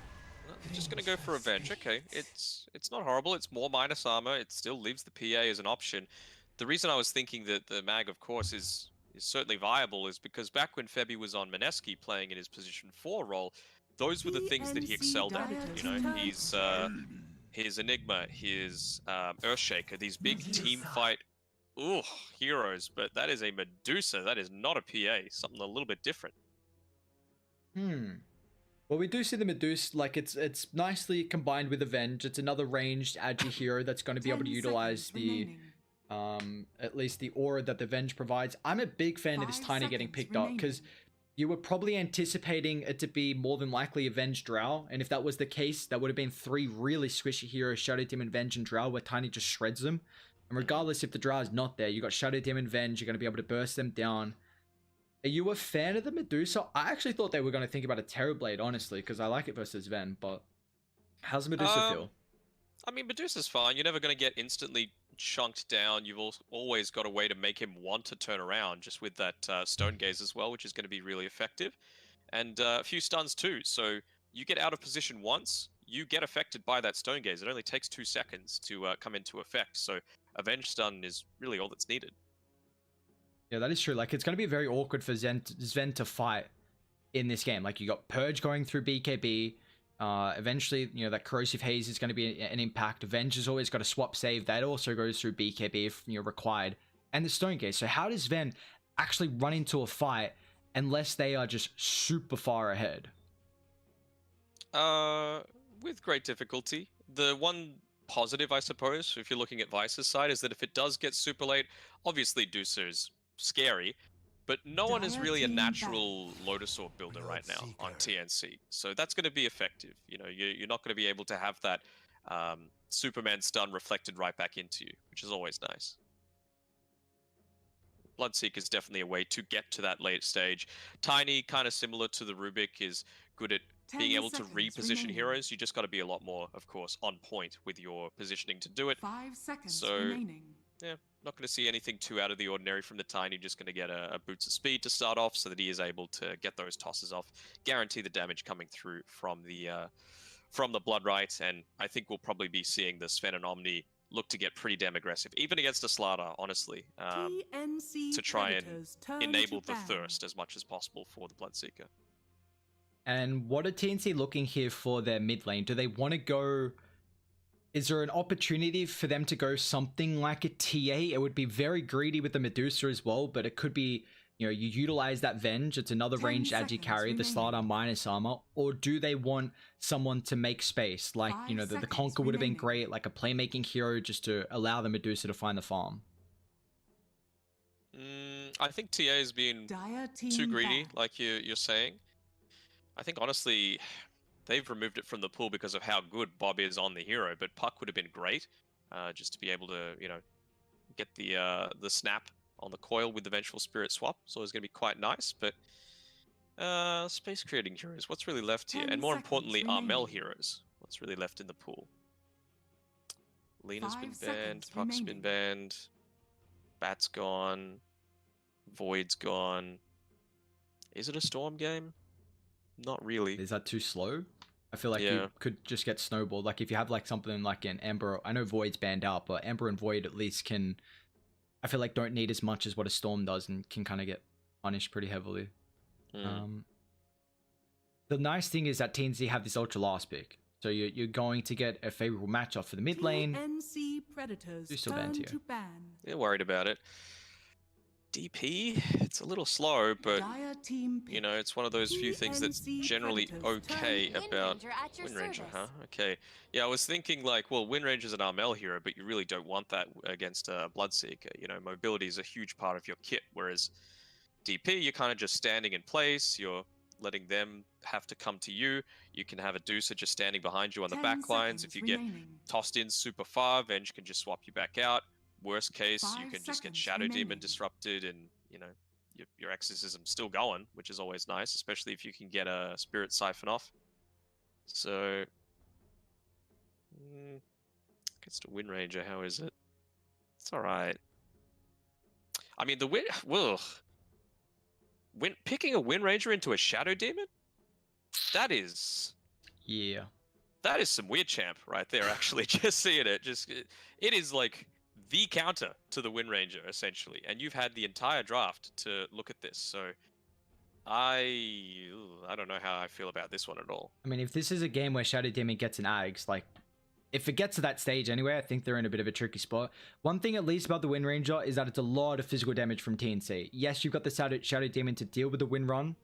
just going to go for Revenge. Okay, it's not horrible, it's more minus armor, it still leaves the PA as an option. The reason I was thinking that the mag, of course, is certainly viable is because back when Febby was on Mineski playing in his position 4 role, those were the things that he excelled at. You know, his Enigma, his Earthshaker, these big team fight heroes. But that is a Medusa. That is not a PA. Something a little bit different. Well, we do see the Medusa, like it's nicely combined with Avenge. It's another ranged agi hero that's going to be able to utilize the at least the aura that the Venge provides. I'm a big fan of this Tiny getting picked up, because you were probably anticipating it to be more than likely a Venge Drow, and if that was the case, that would have been 3 really squishy heroes, Shadow Demon, Venge, and Drow, where Tiny just shreds them. And regardless if the Drow is not there, you got Shadow Demon, Venge, you're going to be able to burst them down. Are you a fan of the Medusa? I actually thought they were going to think about a Terrorblade, honestly, because I like it versus Ven, but how's the Medusa feel? I mean, Medusa's fine. You're never going to get instantly chunked down. You've always got a way to make him want to turn around, just with that Stone Gaze as well, which is going to be really effective. And a few stuns too. So you get out of position once, you get affected by that Stone Gaze. It only takes 2 seconds to come into effect. So Avenge Stun is really all that's needed. Yeah, that is true. Like, it's going to be very awkward for Sven to fight in this game. Like, you got Purge going through BKB. Eventually, you know, that Corrosive Haze is going to be an impact. Avenge has always got a swap save. That also goes through BKB if you're required. And the Stone Gaze. So how does Sven actually run into a fight unless they are just super far ahead? With great difficulty. The one positive, I suppose, if you're looking at Vice's side, is that if it does get super late, obviously Deucer is scary, but no one is really a natural Lotus Orb builder right now on TNC. So that's going to be effective. You know, you're not going to be able to have that Superman stun reflected right back into you, which is always nice. Bloodseeker is definitely a way to get to that late stage. Tiny, kind of similar to the Rubik, is good at being able to reposition heroes. You just got to be a lot more, of course, on point with your positioning to do it. 5 seconds so, remaining. Yeah, not going to see anything too out of the ordinary from the Tiny. Just going to get a boots of speed to start off, so that he is able to get those tosses off, guarantee the damage coming through from the Bloodright, and I think we'll probably be seeing the Sven and Omni look to get pretty damn aggressive, even against a Slardar, honestly, to try and enable the thirst as much as possible for the Bloodseeker. And what are TNC looking here for their mid lane? Do they want to go... Is there an opportunity for them to go something like a TA? It would be very greedy with the Medusa as well, but it could be, you know, you utilize that Venge. It's another ranged agi carry, the Slardar minus armor. Or do they want someone to make space? Like, you know, the Conquer would have been great, like a playmaking hero just to allow the Medusa to find the farm. I think TA is being too greedy, like you're saying. I think, honestly, they've removed it from the pool because of how good Bob is on the hero, but Puck would have been great, just to be able to, you know, get the snap on the coil with the Vengeful Spirit swap. So it's going to be quite nice, but space creating heroes, what's really left here? And more importantly, Armel heroes, what's really left in the pool? Lena's been banned, Puck's been banned, Bat's gone, Void's gone. Is it a Storm game? Not really. Is that too slow? I feel like you could just get snowballed. Like if you have like something like an Ember, I know Void's banned out, but Ember and Void at least can, I feel like, don't need as much as what a Storm does and can kind of get punished pretty heavily. The nice thing is that TNC have this ultra last pick, so you're going to get a favorable matchup for the mid lane. TNC Predators Who's still banned here? They're worried about it. DP, it's a little slow, but you know, it's one of those few things that's generally okay about Wind Ranger, huh? Okay. Yeah, I was thinking like, well, Wind Ranger's an Armel hero, but you really don't want that against a Bloodseeker. You know, mobility is a huge part of your kit, whereas DP, you're kind of just standing in place, you're letting them have to come to you. You can have a Deucer just standing behind you on the back lines. If you get tossed in super far, Venge can just swap you back out. worst case, you 5 can just get seconds Shadow Demon remaining. disrupted, and your exorcism's still going, which is always nice, especially if you can get a Spirit Siphon off. So, against a Wind Ranger, how is it? It's all right. I mean, picking a Wind Ranger into a Shadow Demon, that is some weird champ right there. Actually, just seeing it, it is like the counter to the Wind Ranger essentially, and you've had the entire draft to look at this. So I don't know how I feel about this one at all. I mean, if this is a game where Shadow Demon gets an Ags, like, if it gets to that stage anyway, I think they're in a bit of a tricky spot. One thing at least about the Wind Ranger is that it's a lot of physical damage from TNC. Yes, you've got the Shadow Demon to deal with the Wind Run.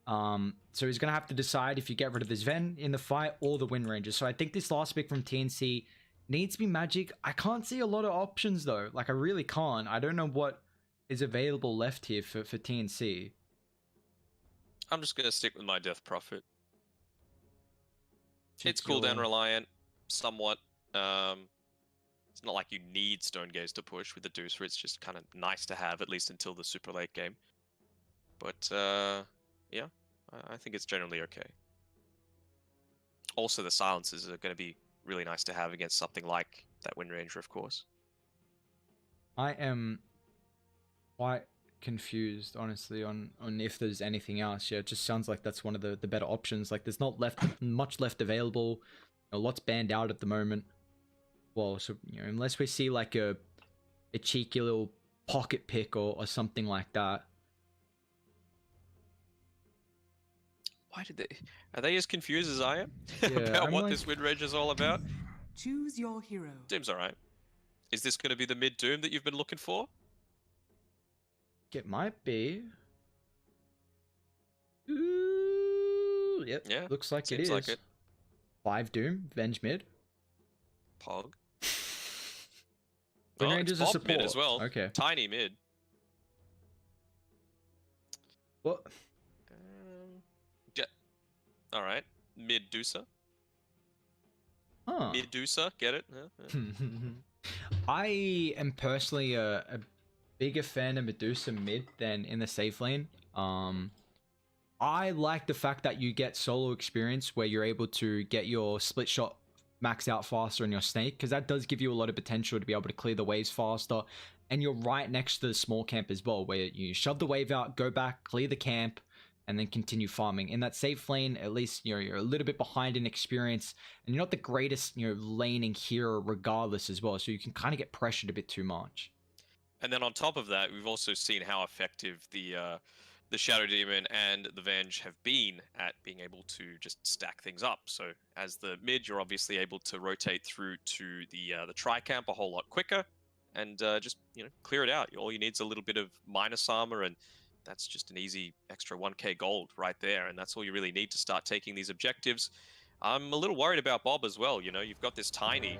So he's going to have to decide if you get rid of this Ven in the fight or the Wind Ranger. So I think this last pick from TNC needs to be Magic. I can't see a lot of options though. Like, I really can't. I don't know what is available left here for TNC. I'm just going to stick with my Death Prophet. It's cooldown reliant, somewhat. It's not like you need Stone Gaze to push with the Deucer. It's just kind of nice to have, at least until the super late game. But yeah, I think it's generally okay. Also, the silences are going to be really nice to have against something like that Wind Ranger, of course. I am quite confused, honestly, on if there's anything else. Yeah, it just sounds like that's one of the better options. Like, there's not much left available. A lot's banned out at the moment. Well, so unless we see like a cheeky little pocket pick or something like that. Are they as confused as I am Yeah, about what this Wind Ranger is all about? Choose your hero. Doom's alright. Is this going to be the mid Doom that you've been looking for? It might be. Ooh, yep. Yeah, looks like it is. Like it. 5 Doom, Venge mid. Pog. Wind Ranger's a support mid as well. Okay. Tiny mid. What? All right. Medusa. Huh. Medusa, get it? Yeah. I am personally a bigger fan of Medusa mid than in the safe lane. I like the fact that you get solo experience where you're able to get your split shot max out faster on your snake, because that does give you a lot of potential to be able to clear the waves faster. And you're right next to the small camp as well, where you shove the wave out, go back, clear the camp, and then continue farming. In that safe lane, at least you're a little bit behind in experience, and you're not the greatest laning hero regardless as well, so you can kind of get pressured a bit too much. And then on top of that, we've also seen how effective the Shadow Demon and the Venge have been at being able to just stack things up. So as the mid, you're obviously able to rotate through to the tri-camp a whole lot quicker, and just clear it out. All you need is a little bit of minus armor, and that's just an easy extra 1k gold right there, and that's all you really need to start taking these objectives. I'm a little worried about Bob as well. You've got this tiny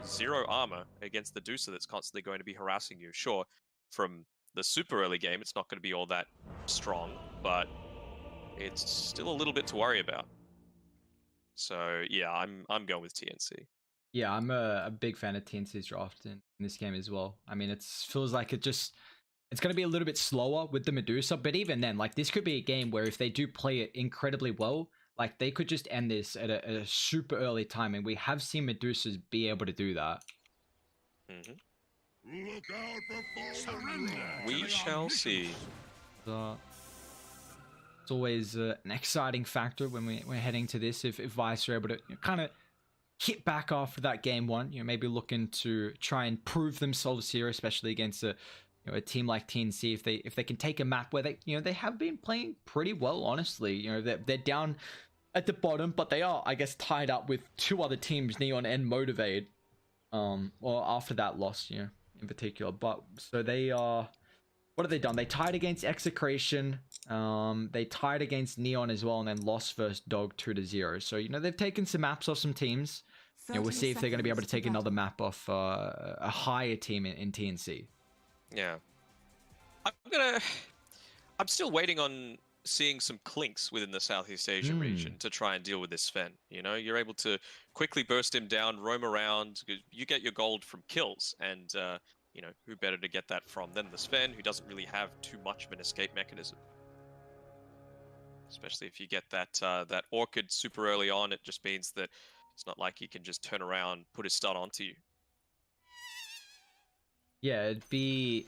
0 armor against the Deucer that's constantly going to be harassing you. Sure, from the super early game, it's not going to be all that strong, but it's still a little bit to worry about. So yeah, I'm going with TNC. Yeah, I'm a big fan of TNC's draft in this game as well. I mean, it feels like it's going to be a little bit slower with the Medusa, but even then, like, this could be a game where if they do play it incredibly well, like, they could just end this at a super early time, and we have seen Medusas be able to do that. Look out for surrender. We shall see. It's always an exciting factor when we're heading to this. If Vice are able to kind of hit back after that game one, maybe looking to try and prove themselves here, especially against a team like TNC, if they can take a map where they have been playing pretty well, honestly. They're down at the bottom, but they are, I guess, tied up with 2 other teams, Neon and Motivate. Or after that loss, in particular. But so they are. What have they done? They tied against Execration. They tied against Neon as well, and then lost first Dog 2-0. So they've taken some maps off some teams. We'll see if they're going to be able to take another map off a higher team in TNC. Yeah. I'm still waiting on seeing some clinks within the Southeast Asian region to try and deal with this Sven. You're able to quickly burst him down, roam around. You get your gold from kills, and you know, who better to get that from than the Sven, who doesn't really have too much of an escape mechanism. Especially if you get that that Orchid super early on, it just means that it's not like he can just turn around, put his stun onto you. Yeah, it'd be...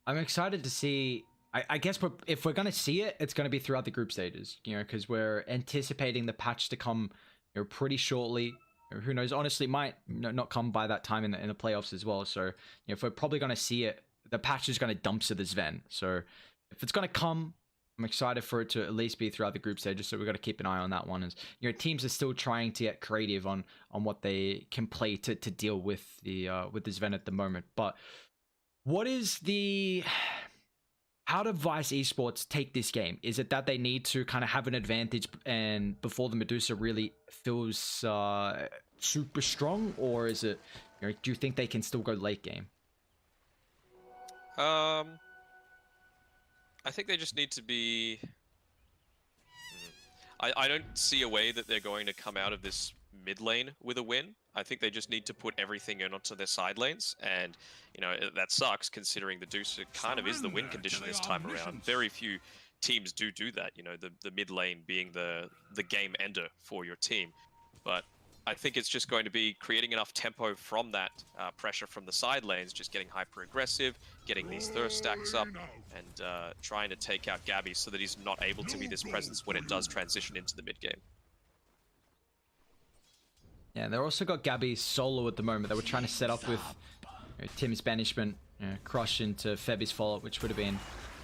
I'm excited to see... I guess if we're going to see it, it's going to be throughout the group stages, you know, because we're anticipating the patch to come, you know, pretty shortly. Or who knows? Honestly, it might not come by that time in the playoffs as well. So, you know, if we're probably going to see it, the patch is going to dump to the Sven. So, if it's going to come, I'm excited for it to at least be throughout the group stages. So we've got to keep an eye on that one. As you know, teams are still trying to get creative on what they can play to deal with the Sven at the moment. But what is the... How do Vice Esports take this game? Is it that they need to kind of have an advantage and before the Medusa really feels super strong, or is it, you know, do you think they can still go late game? I think they just need to be... I don't see a way that they're going to come out of this mid lane with a win. I think they just need to put everything in onto their side lanes, and you know that sucks considering the Deuce kind of is the win condition this time around. Very few teams do that, you know, the mid lane being the game ender for your team. But I think it's just going to be creating enough tempo from that pressure from the side lanes, just getting hyper aggressive, getting these thirst stacks up, and trying to take out Gabby so that he's not able to be this presence when it does transition into the mid game. Yeah, they've also got Gabby solo at the moment. They were trying to set up with, you know, Tim's banishment, you know, crush into Febi's follow-up, which would have been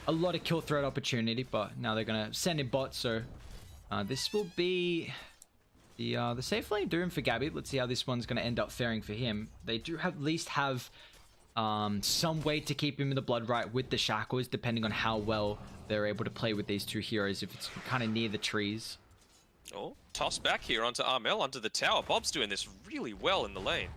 a lot of kill threat opportunity, but now they're going to send in bot, so this will be the safe lane doom for Gabby. Let's see how this one's going to end up faring for him. They do at least have some way to keep him in the blood right with the shackles, depending on how well they're able to play with these two heroes, if it's kind of near the trees. Oh, toss back here onto Armel, onto the tower. Bob's doing this really well in the lane.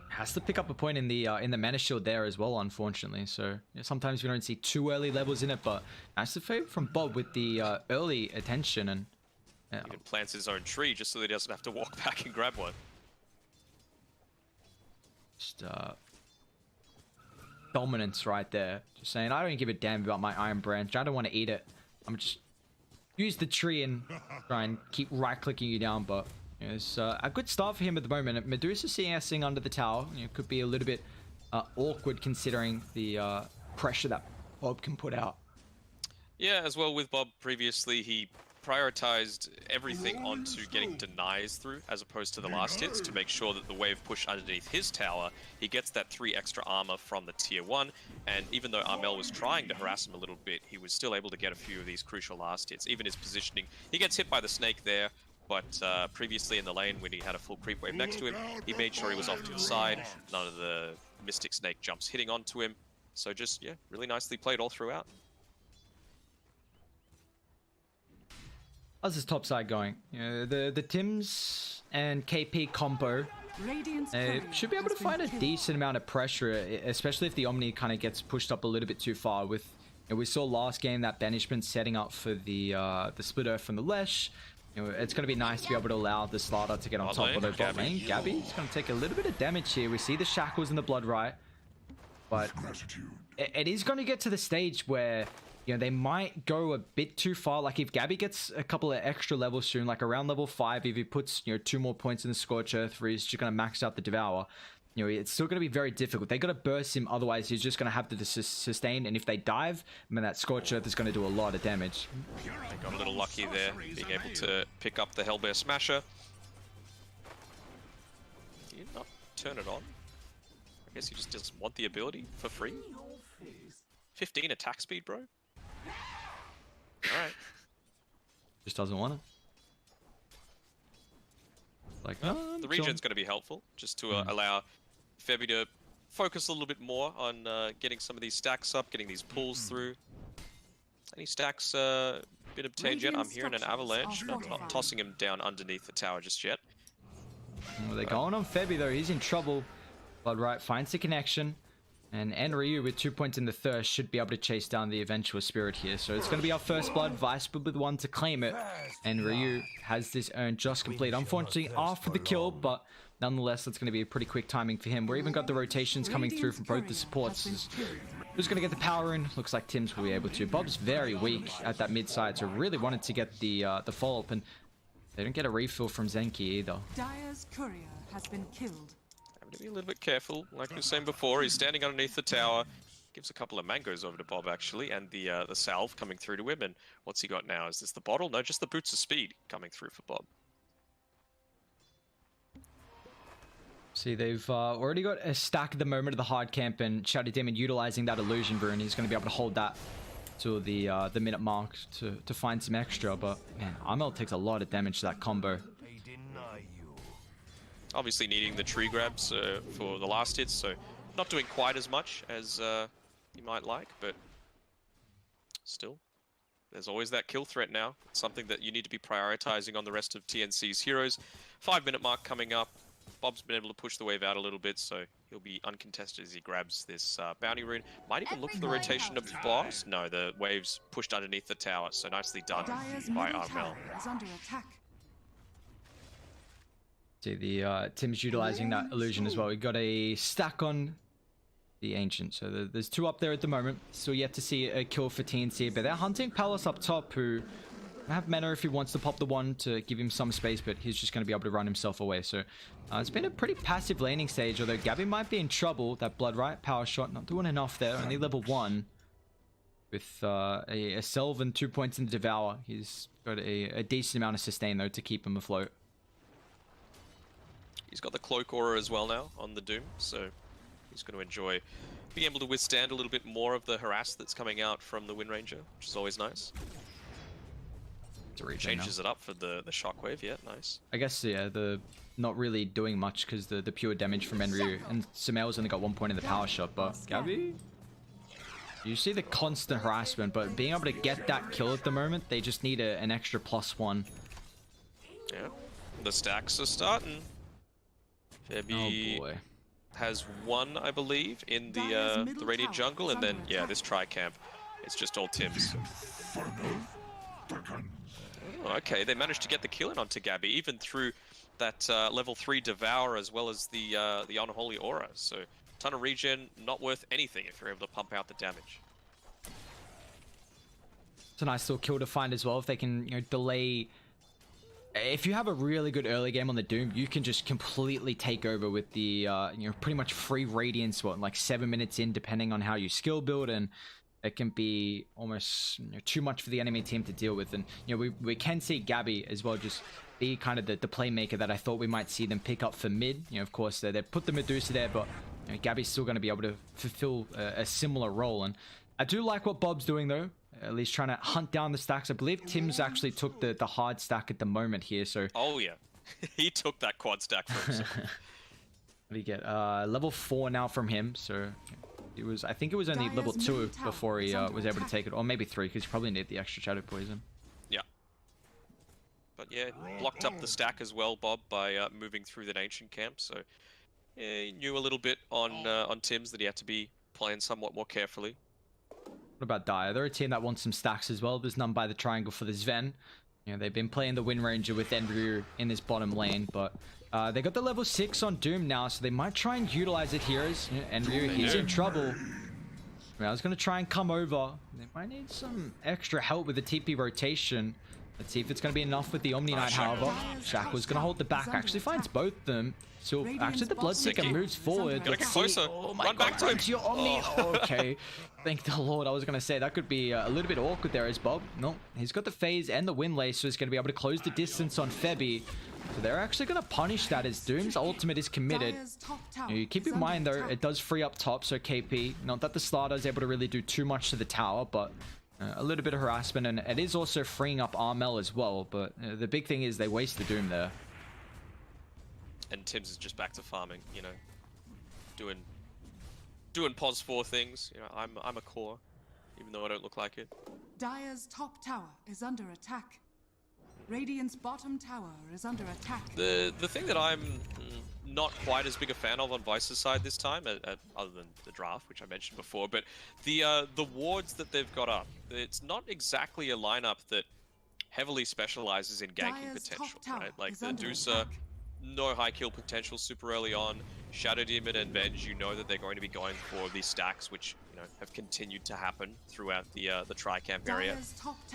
Has to pick up a point in the mana shield there as well, unfortunately. So you know, sometimes we don't see too early levels in it, but nice to favor from Bob with the early attention, and even plants his own tree just so that he doesn't have to walk back and grab one. Just dominance right there. Just saying, I don't give a damn about my iron branch. I don't want to eat it. I'm just use the tree and try and keep right-clicking you down, but you know, it's a good start for him at the moment. Medusa CSing under the tower, you know, could be a little bit awkward considering the pressure that Bob can put out. Yeah, as well with Bob previously, he prioritized everything onto getting denies through as opposed to the last hits to make sure that the wave push underneath his tower, he gets that 3 extra armor from the tier 1, and even though Armel was trying to harass him a little bit, he was still able to get a few of these crucial last hits. Even his positioning, he gets hit by the snake there, but previously in the lane when he had a full creep wave next to him, he made sure he was off to the side, none of the Mystic Snake jumps hitting onto him, so just, yeah, really nicely played all throughout. How's this top side going? You know, the Tims and KP combo should be able to find a decent amount of pressure, especially if the Omni kind of gets pushed up a little bit too far. With, you know, we saw last game that banishment setting up for the split earth from the Lesh. You know, it's going to be nice to be able to allow the Slaughter to get on top of the bot lane. Gabby's going to take a little bit of damage here. We see the shackles in the blood right, but it is going to get to the stage where, you know, they might go a bit too far. Like if Gabby gets a couple of extra levels soon, like around level 5, if he puts, you know, 2 more points in the Scorch Earth, where he's just going to max out the Devour, you know, it's still going to be very difficult. They got to burst him, otherwise he's just going to have to sustain. And if they dive, I mean, that Scorch Earth is going to do a lot of damage. They got a little lucky there, being able to pick up the Hellbear Smasher. Did he not turn it on? I guess he just doesn't want the ability for free. 15 attack speed, bro. Alright. Just doesn't want it. Like, the regen's going to be helpful, just to allow Febi to focus a little bit more on getting some of these stacks up, getting these pulls through. Any stacks been obtained yet? I'm hearing an avalanche. I'm not tossing him down underneath the tower just yet. Well, they're going on Febi though. He's in trouble. Blood right finds the connection. And Ryu with 2 points in the thirst should be able to chase down the eventual spirit here. So it's going to be our first blood. Vice with one to claim it. And Ryu has this urn just complete. Unfortunately, after the kill, but nonetheless, that's going to be a pretty quick timing for him. We're even got the rotations coming through from both the supports. Who's going to get the power in? Looks like Tim's will be able to. Bob's very weak at that mid side, so really wanted to get the follow-up, and they don't get a refill from Zenki either. Dire's courier has been killed. Having to be a little bit careful. Like we were saying before, he's standing underneath the tower. Gives a couple of mangoes over to Bob, actually, and the salve coming through to him. And what's he got now? Is this the bottle? No, just the boots of speed coming through for Bob. See, they've already got a stack at the moment of the hard camp, and Shadow Demon utilizing that illusion rune. He's going to be able to hold that to the minute mark to find some extra. But man, Amel takes a lot of damage to that combo. Obviously needing the tree grabs for the last hits, so not doing quite as much as you might like, but still, there's always that kill threat now. It's something that you need to be prioritizing on the rest of TNC's heroes. 5-minute mark coming up. Bob's been able to push the wave out a little bit, so he'll be uncontested as he grabs this bounty rune. Might even look for the rotation of boss. No, the wave's pushed underneath the tower, so nicely done by Armel. See, the Tim's utilizing that illusion as well. We got a stack on the Ancient, so there's 2 up there at the moment. Still yet to see a kill for TNC, but they're hunting Palace up top, who have mana if he wants to pop the one to give him some space, but he's just going to be able to run himself away. So it's been a pretty passive laning stage, although Gabby might be in trouble. That Blood Right power shot not doing enough there, only level 1 with a Selv and 2 points in the Devour. He's got a decent amount of sustain though to keep him afloat. He's got the cloak aura as well now on the Doom, so he's going to enjoy being able to withstand a little bit more of the harass that's coming out from the Wind Ranger, which is always nice. Changes it up for the shockwave, yeah, nice. I guess, yeah, the not really doing much because the pure damage from Enryu, and Sumail's only got 1 point in the power shot, but Gabby, you see the constant harassment, but being able to get that kill at the moment, they just need an extra +1. Yeah, the stacks are starting. Febby has 1, I believe, in the Radiant Jungle, and then, yeah, this tri-camp, it's just all Tim's. Oh, okay, they managed to get the kill in onto Gabby, even through that level 3 Devour as well as the Unholy Aura. So, ton of regen, not worth anything if you're able to pump out the damage. It's a nice little kill to find as well if they can, delay. If you have a really good early game on the Doom, you can just completely take over with the pretty much free Radiance, like 7 minutes in, depending on how you skill build, and it can be almost too much for the enemy team to deal with. And we can see Gabby as well just be kind of the playmaker that I thought we might see them pick up for mid. Of course they put the Medusa there, but Gabby's still going to be able to fulfill a similar role. And I do like what Bob's doing though, at least trying to hunt down the stacks. I believe Tim's actually took the hard stack at the moment here, so oh yeah, he took that quad stack for himself. We get level 4 now from him, so I think it was only level 2 before he was able to take it, or maybe 3, because you probably need the extra shadow poison. Yeah, but yeah, blocked up the stack as well, Bob, by moving through that Ancient camp. So yeah, he knew a little bit on Tim's that he had to be playing somewhat more carefully. What about Dire? They're a team that wants some stacks as well. There's none by the triangle for the Sven. They've been playing the Wind Ranger with Enryu in this bottom lane, but they got the level 6 on Doom now, so they might try and utilize it here as Enryu, he's in trouble. I was going to try and come over. They might need some extra help with the TP rotation. Let's see if it's going to be enough with the Omni Knight, however. Shaq was going to hold the back, actually finds both of them. So actually the Bloodseeker moves forward. Gotta get closer. Oh my Run god, back to him. your Omni. Oh, okay. Thank the Lord. I was going to say that could be a little bit awkward there as Bob. No, he's got the phase and the wind lace, so he's going to be able to close the distance on Febby. So they're actually going to punish that as Doom's ultimate is committed. You keep in mind though, it does free up top, so KP, not that the Slardar is able to really do too much to the tower, but a little bit of harassment, and it is also freeing up Armel as well, but the big thing is they waste the Doom there. And Tim's is just back to farming, doing pos 4 things. I'm a core, even though I don't look like it. Dire's top tower is under attack. Radiant's bottom tower is under attack. The thing that I'm not quite as big a fan of on Vice's side this time, other than the draft, which I mentioned before, but the wards that they've got up, it's not exactly a lineup that heavily specializes in ganking potential, right? Like the Dusa no high kill potential super early on. Shadow Demon and Venge, you know that they're going to be going for these stacks, which have continued to happen throughout the Tri-Camp area.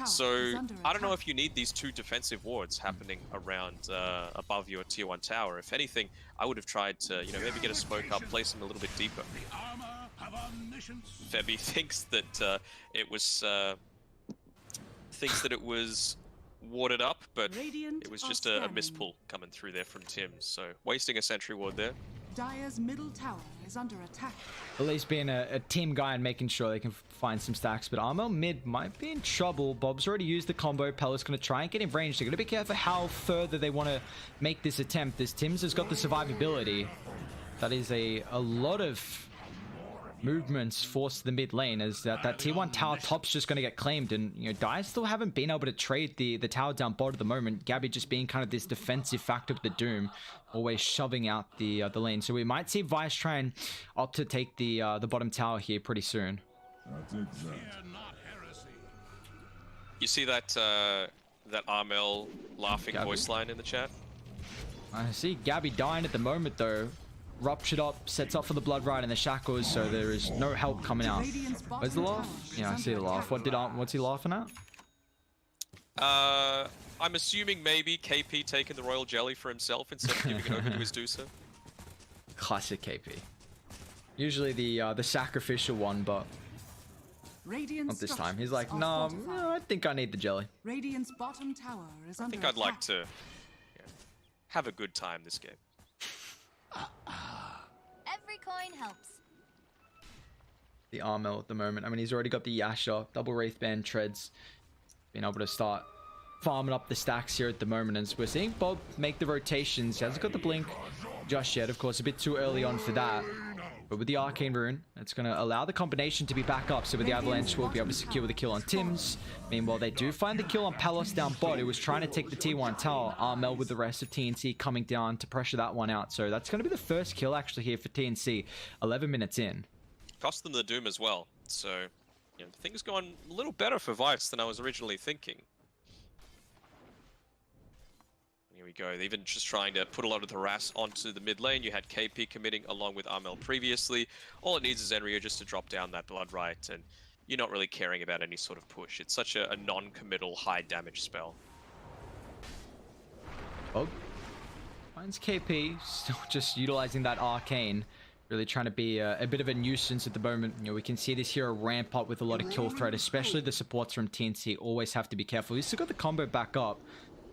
So I don't know if you need these 2 defensive wards happening around above your tier 1 tower. If anything, I would have tried to maybe get a smoke up, place them a little bit deeper. Febby thinks that it was warded up, but it was just a mispull coming through there from Tim. So wasting a sentry ward there. Dire's middle tower is under attack. At least being a team guy and making sure they can find some stacks. But Armel mid might be in trouble. Bob's already used the combo. Pella's going to try and get in range. They're going to be careful how further they want to make this attempt. This Tim's has got the survivability. That is a lot of movements forced to the mid lane, as that tier 1 tower top's just going to get claimed. And Dire still haven't been able to trade the tower down bot at the moment. Gabby just being kind of this defensive factor of the Doom, always shoving out the lane. So we might see Vice try and opt to take the bottom tower here pretty soon. You see that Armel laughing Gabby voice line in the chat? I see Gabby dying at the moment though. Ruptured up, sets up for the blood ride and the shackles, so there is no help coming out. Where's the laugh? Yeah, I see the laugh. What's he laughing at? I'm assuming maybe KP taking the royal jelly for himself instead of giving it over to his Dusa. Classic KP. Usually the sacrificial one, but not this time. He's like, no, I think I need the jelly. Radiant's bottom tower is under I'd like to have a good time this game. Every coin helps. The Armel at the moment. I mean, he's already got the Yasha, double Wraith Band treads. Being able to start farming up the stacks here at the moment. As we're seeing Bob make the rotations. He hasn't got the blink just yet. Of course, a bit too early on for that. But with the Arcane Rune, it's going to allow the combination to be back up. So with the Avalanche, we'll be able to secure the kill on Tim's. Meanwhile, they do find the kill on Palos down bot, who was trying to take the T1 tower. Armel with the rest of TNC coming down to pressure that one out. So that's going to be the first kill actually here for TNC, 11 minutes in. Cost them the Doom as well. So things going a little better for Vice than I was originally thinking. Here we go. Even just trying to put a lot of the harass onto the mid lane. You had KP committing along with Armel previously. All it needs is Enryo just to drop down that blood right, and you're not really caring about any sort of push. It's such a non-committal, high damage spell. Oh, finds KP, still just utilizing that arcane. Really trying to be a bit of a nuisance at the moment. We can see this hero ramp up with a lot of kill threat, especially the supports from TNC always have to be careful. He's still got the combo back up.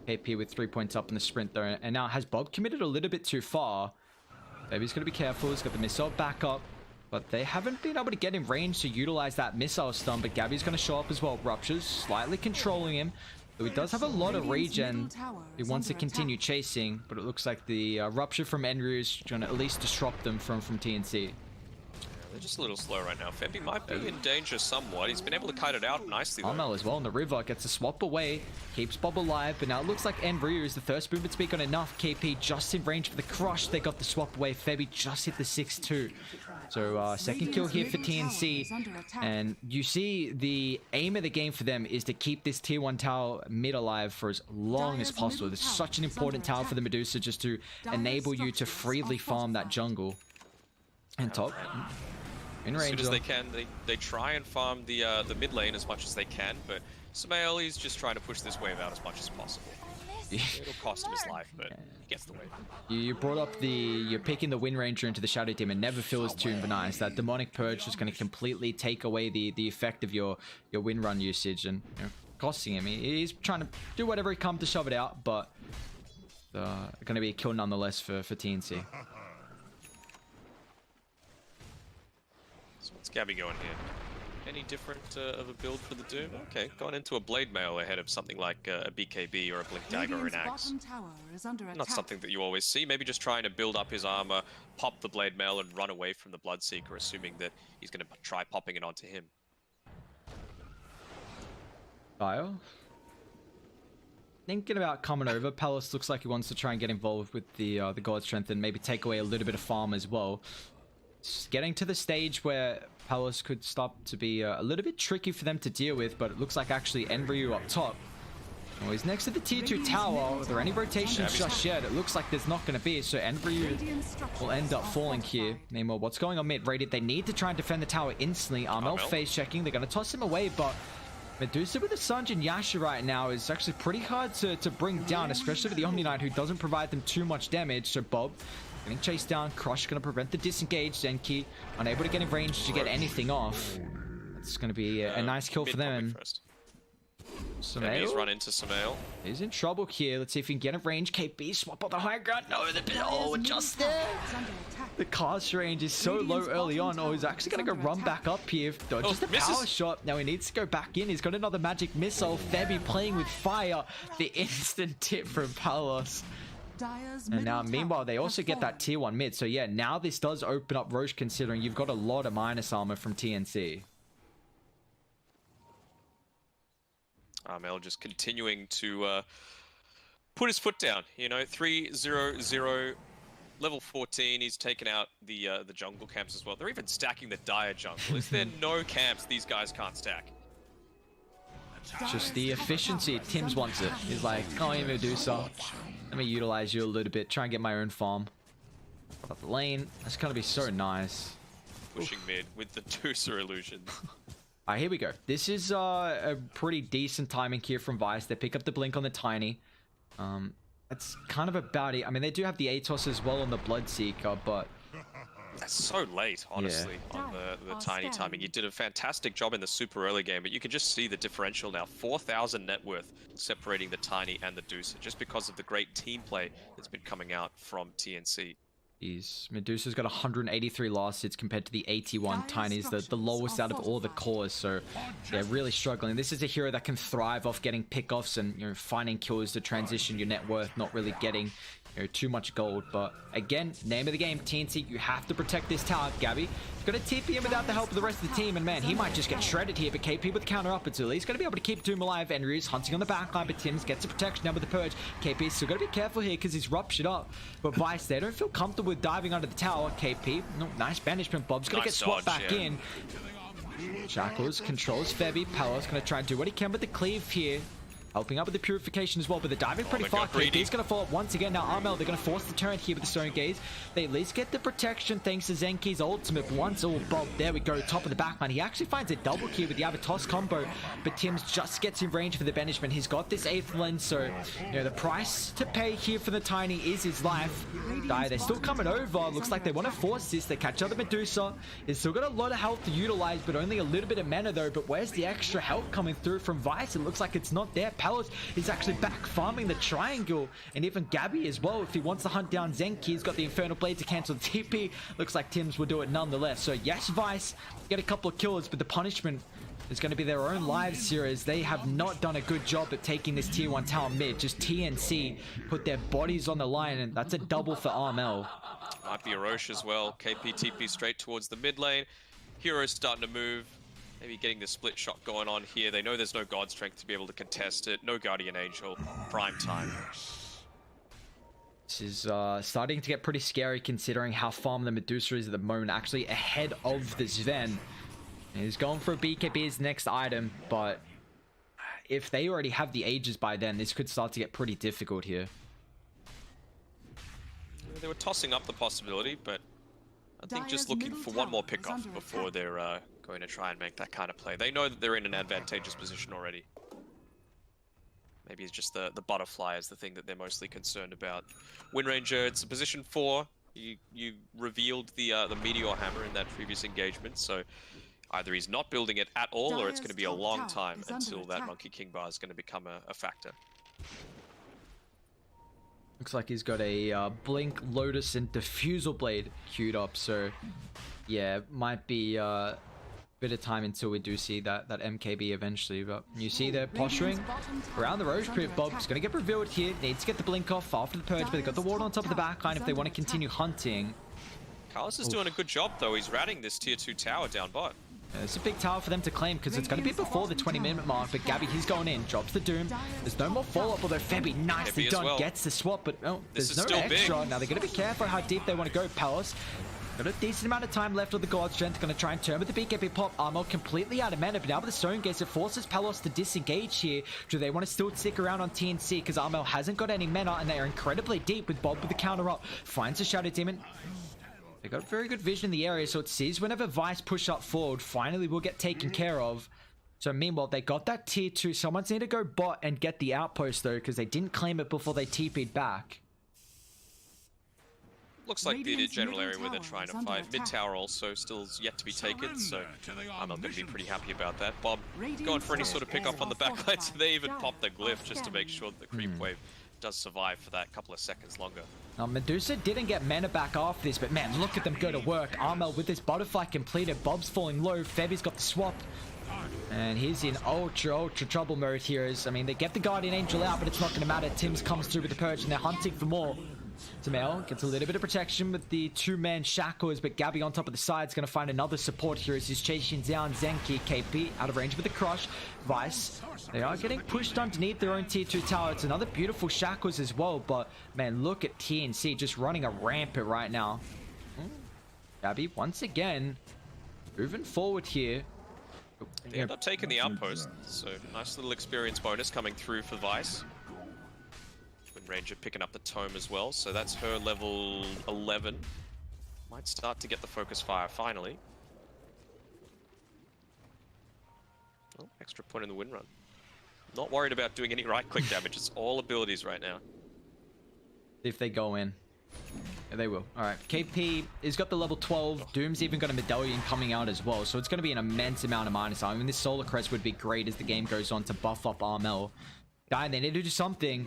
KP with 3 points up in the sprint though. And now has Bob committed a little bit too far. Maybe he's going to be careful. He's got the missile back up. But they haven't been able to get in range to utilize that missile stun. But Gabby's going to show up as well. Ruptures, slightly controlling him. Though he does have a lot of regen. He wants to continue chasing. But it looks like the Rupture from Enryu is going to at least disrupt them from TNC. They're just a little slow right now. Febby might be in danger somewhat. He's been able to kite it out nicely though. Armel as well in the river, gets a swap away, keeps Bob alive, but now it looks like Enryu is the first movement speed on enough. KP just in range for the crush. They got the swap away. Febby just hit the 6-2. So second kill here for TNC, and you see the aim of the game for them is to keep this tier 1 tower mid alive for as long as possible. This is such an important tower for the Medusa just to enable you to freely farm that jungle. And top. In range, as soon as they can, they try and farm the mid lane as much as they can, but Samael is just trying to push this wave out as much as possible. It'll cost him his life, but he gets the wave. You brought up you're picking the Wind Ranger into the Shadow Demon. Never feels too nice. That Demonic Purge is going to completely take away the effect of your Wind Run usage and costing him. He's trying to do whatever he can to shove it out, but going to be a kill nonetheless for TNC. So what's Gabby going here? Any different of a build for the Doom? Okay, gone into a Blade Mail ahead of something like a BKB or a Blink Dagger or an Axe. Not something that you always see. Maybe just trying to build up his armor, pop the Blade Mail and run away from the Bloodseeker, assuming that he's going to try popping it onto him. Bio? Thinking about coming over. Palace looks like he wants to try and get involved with the God Strength and maybe take away a little bit of farm as well. It's getting to the stage where Palace could stop to be a little bit tricky for them to deal with, but it looks like actually Enryu up top Oh, he's next to the tier 2 tower. Are there any rotations just yet? It looks like there's not going to be, so Enryu will end up falling here. Meanwhile, what's going on mid? Radiant, they need to try and defend the tower instantly. Armel face checking. They're going to toss him away, but Medusa with the Sanj and Yasha right now is actually pretty hard to bring down, especially with the Omni Knight, who doesn't provide them too much damage. So Bob getting chased down. Crush going to prevent the disengage. Zenki unable to get in range to get anything off. It's going to be a nice kill for them. He's run into Samael. He's in trouble here. Let's see if he can get in range. KB swap on the high ground. No, just there. The cast range is so low early on. Oh, he's actually going to go run back up here. Just a power shot. Now he needs to go back in. He's got another magic missile. Febby playing with fire. The instant tip from Palos. And now, meanwhile, they also get that tier 1 mid. So yeah, now this does open up Roche, considering you've got a lot of minus armor from TNC. Mel just continuing to put his foot down. You know, 3-0-0, level 14. He's taken out the jungle camps as well. They're even stacking the Dire jungle. Is there no camps these guys can't stack? Just the efficiency. Tims wants it. He's like, oh, I'm gonna do so. Let me utilize you a little bit. Try and get my own farm. Up the lane. That's gonna be so nice. Pushing mid with the Deucer illusions. Alright, here we go. This is a pretty decent timing here from Vice. They pick up the blink on the Tiny. That's kind of about it. I mean, they do have the Atos as well on the Bloodseeker, but that's so late, honestly, on the Tiny timing. You did a fantastic job in the super early game, but you can just see the differential now. 4,000 net worth separating the Tiny and the Deucer, just because of the great team play that's been coming out from TNC. Medusa's got 183 last hits compared to the 81. Tiny's the lowest out of all the cores, so they're really struggling. This is a hero that can thrive off getting pickoffs and, you know, finding kills to transition your net worth, not really getting, you know, too much gold. But again, name of the game, TNC, you have to protect this tower. Gabby gonna TP him without the help of the rest of the team, and man, he might just get shredded here, but KP with the counter up until he's gonna be able to keep Doom alive. Enryu's hunting on the backline, but Tims gets the protection now with the purge. KP's still gotta be careful here because he's ruptured up, but Vice, they don't feel comfortable with diving under the tower. KP, no, nice banishment. Bob's gonna get swapped back in. Shackles controls Febby. Palos gonna try and do what he can with the cleave here. Helping up with the purification as well, but they're diving pretty far. KP's going to fall up once again. Now Armel, they're going to force the turret here with the Stone Gaze. They at least get the protection thanks to Zenki's ultimate. Once all Bob, there we go, top of the backline. He actually finds a double kill with the Avatos combo, but Tims just gets in range for the banishment. He's got this 8th lens, so you know the price to pay here for the Tiny is his life. They're still coming over. Looks like they want to force this. They catch out the Medusa. He's still got a lot of health to utilize, but only a little bit of mana though. But where's the extra help coming through from Vice? It looks like it's not there. Palos is actually back farming the triangle, and even Gabby as well. If he wants to hunt down Zenki, he's got the Infernal Blade to cancel the TP. Looks like Tims will do it nonetheless. So yes, Vice get a couple of kills, but the punishment is going to be their own lives here, as they have not done a good job at taking this tier 1 tower mid. Just TNC put their bodies on the line, and that's a double for Armel. Might be a Roche as well. KP TP straight towards the mid lane. Hero's starting to move. Maybe getting the split shot going on here. They know there's no God Strength to be able to contest it. No Guardian Angel. Prime time. This is starting to get pretty scary considering how farm the Medusa is at the moment. Actually ahead of the Sven. He's going for a BKB as next item, but if they already have the Aegis by then, this could start to get pretty difficult here. They were tossing up the possibility, but I think just looking for one more pickoff before they're going to try and make that kind of play. They know that they're in an advantageous position already. Maybe it's just the butterfly is the thing that they're mostly concerned about. Windranger, it's a position 4. You revealed the Meteor Hammer in that previous engagement, so either he's not building it at all, or it's going to be a long time until that Monkey King bar is going to become a factor. Looks like he's got a Blink, Lotus, and Diffusal Blade queued up, so yeah, might be a bit of time until we do see that MKB eventually. But you see they're posturing around the Roche Pit. Bob's going to get revealed here. Needs to get the Blink off after the Purge, but they've got the ward on top of the backline if they want to continue hunting. Carlos is doing a good job, though. He's ratting this tier 2 tower down bot. It's a big tower for them to claim because it's going to be before the 20-minute mark, but Gabby, he's going in, drops the Doom. There's no more follow-up, although Febby nicely done, gets the swap, but oh, there's no extra. Now they're going to be careful how deep they want to go. Palos Got a decent amount of time left on the God Strength. Going to try and turn with the BKB pop. Armor completely out of mana, but now with the Stone Gaze, it forces Palos to disengage here. Do they want to still stick around on TNC? Because Armor hasn't got any mana, and they are incredibly deep with Bob with the counter up. Finds a Shadow Demon. They got very good vision in the area, so it sees whenever Vice push up forward, finally will get taken care of. So meanwhile, they got that tier 2. Someone's need to go bot and get the outpost though, because they didn't claim it before they TP'd back. Looks like the general area where they're trying to fight. Mid tower also still yet to be taken, so I'm not going to be pretty happy about that. Bob going for any sort of pickup on the backline, so they even popped the glyph just to make sure that the creep wave does survive for that couple of seconds longer. Now Medusa didn't get mana back after this, but man, look at them go to work. Armel with this butterfly completed. Bob's falling low. Febby's got the swap. And he's in ultra trouble mode here. I mean, they get the Guardian Angel out, but it's not going to matter. Tim's comes through with the Purge, and they're hunting for more. Tamel gets a little bit of protection with the 2-man shackles, but Gabby on top of the side is going to find another support here as he's chasing down Zenki. KP out of range with the crush. Vice, they are getting pushed underneath their own tier 2 tower. It's another beautiful shackles as well, but man, look at TNC just running a rampant right now. Gabby once again moving forward here. They end up taking the outpost, so nice little experience bonus coming through for Vice. Twin Ranger picking up the tome as well, so that's her level 11. Might start to get the focus fire finally. Oh, extra point in the win run. Not worried about doing any right click damage, it's all abilities right now. If they go in. Yeah, they will. Alright, KP has got the level 12. Doom's even got a medallion coming out as well, so it's going to be an immense amount of minus. I mean, this Solar Crest would be great as the game goes on to buff up Armel. Guy, they need to do something.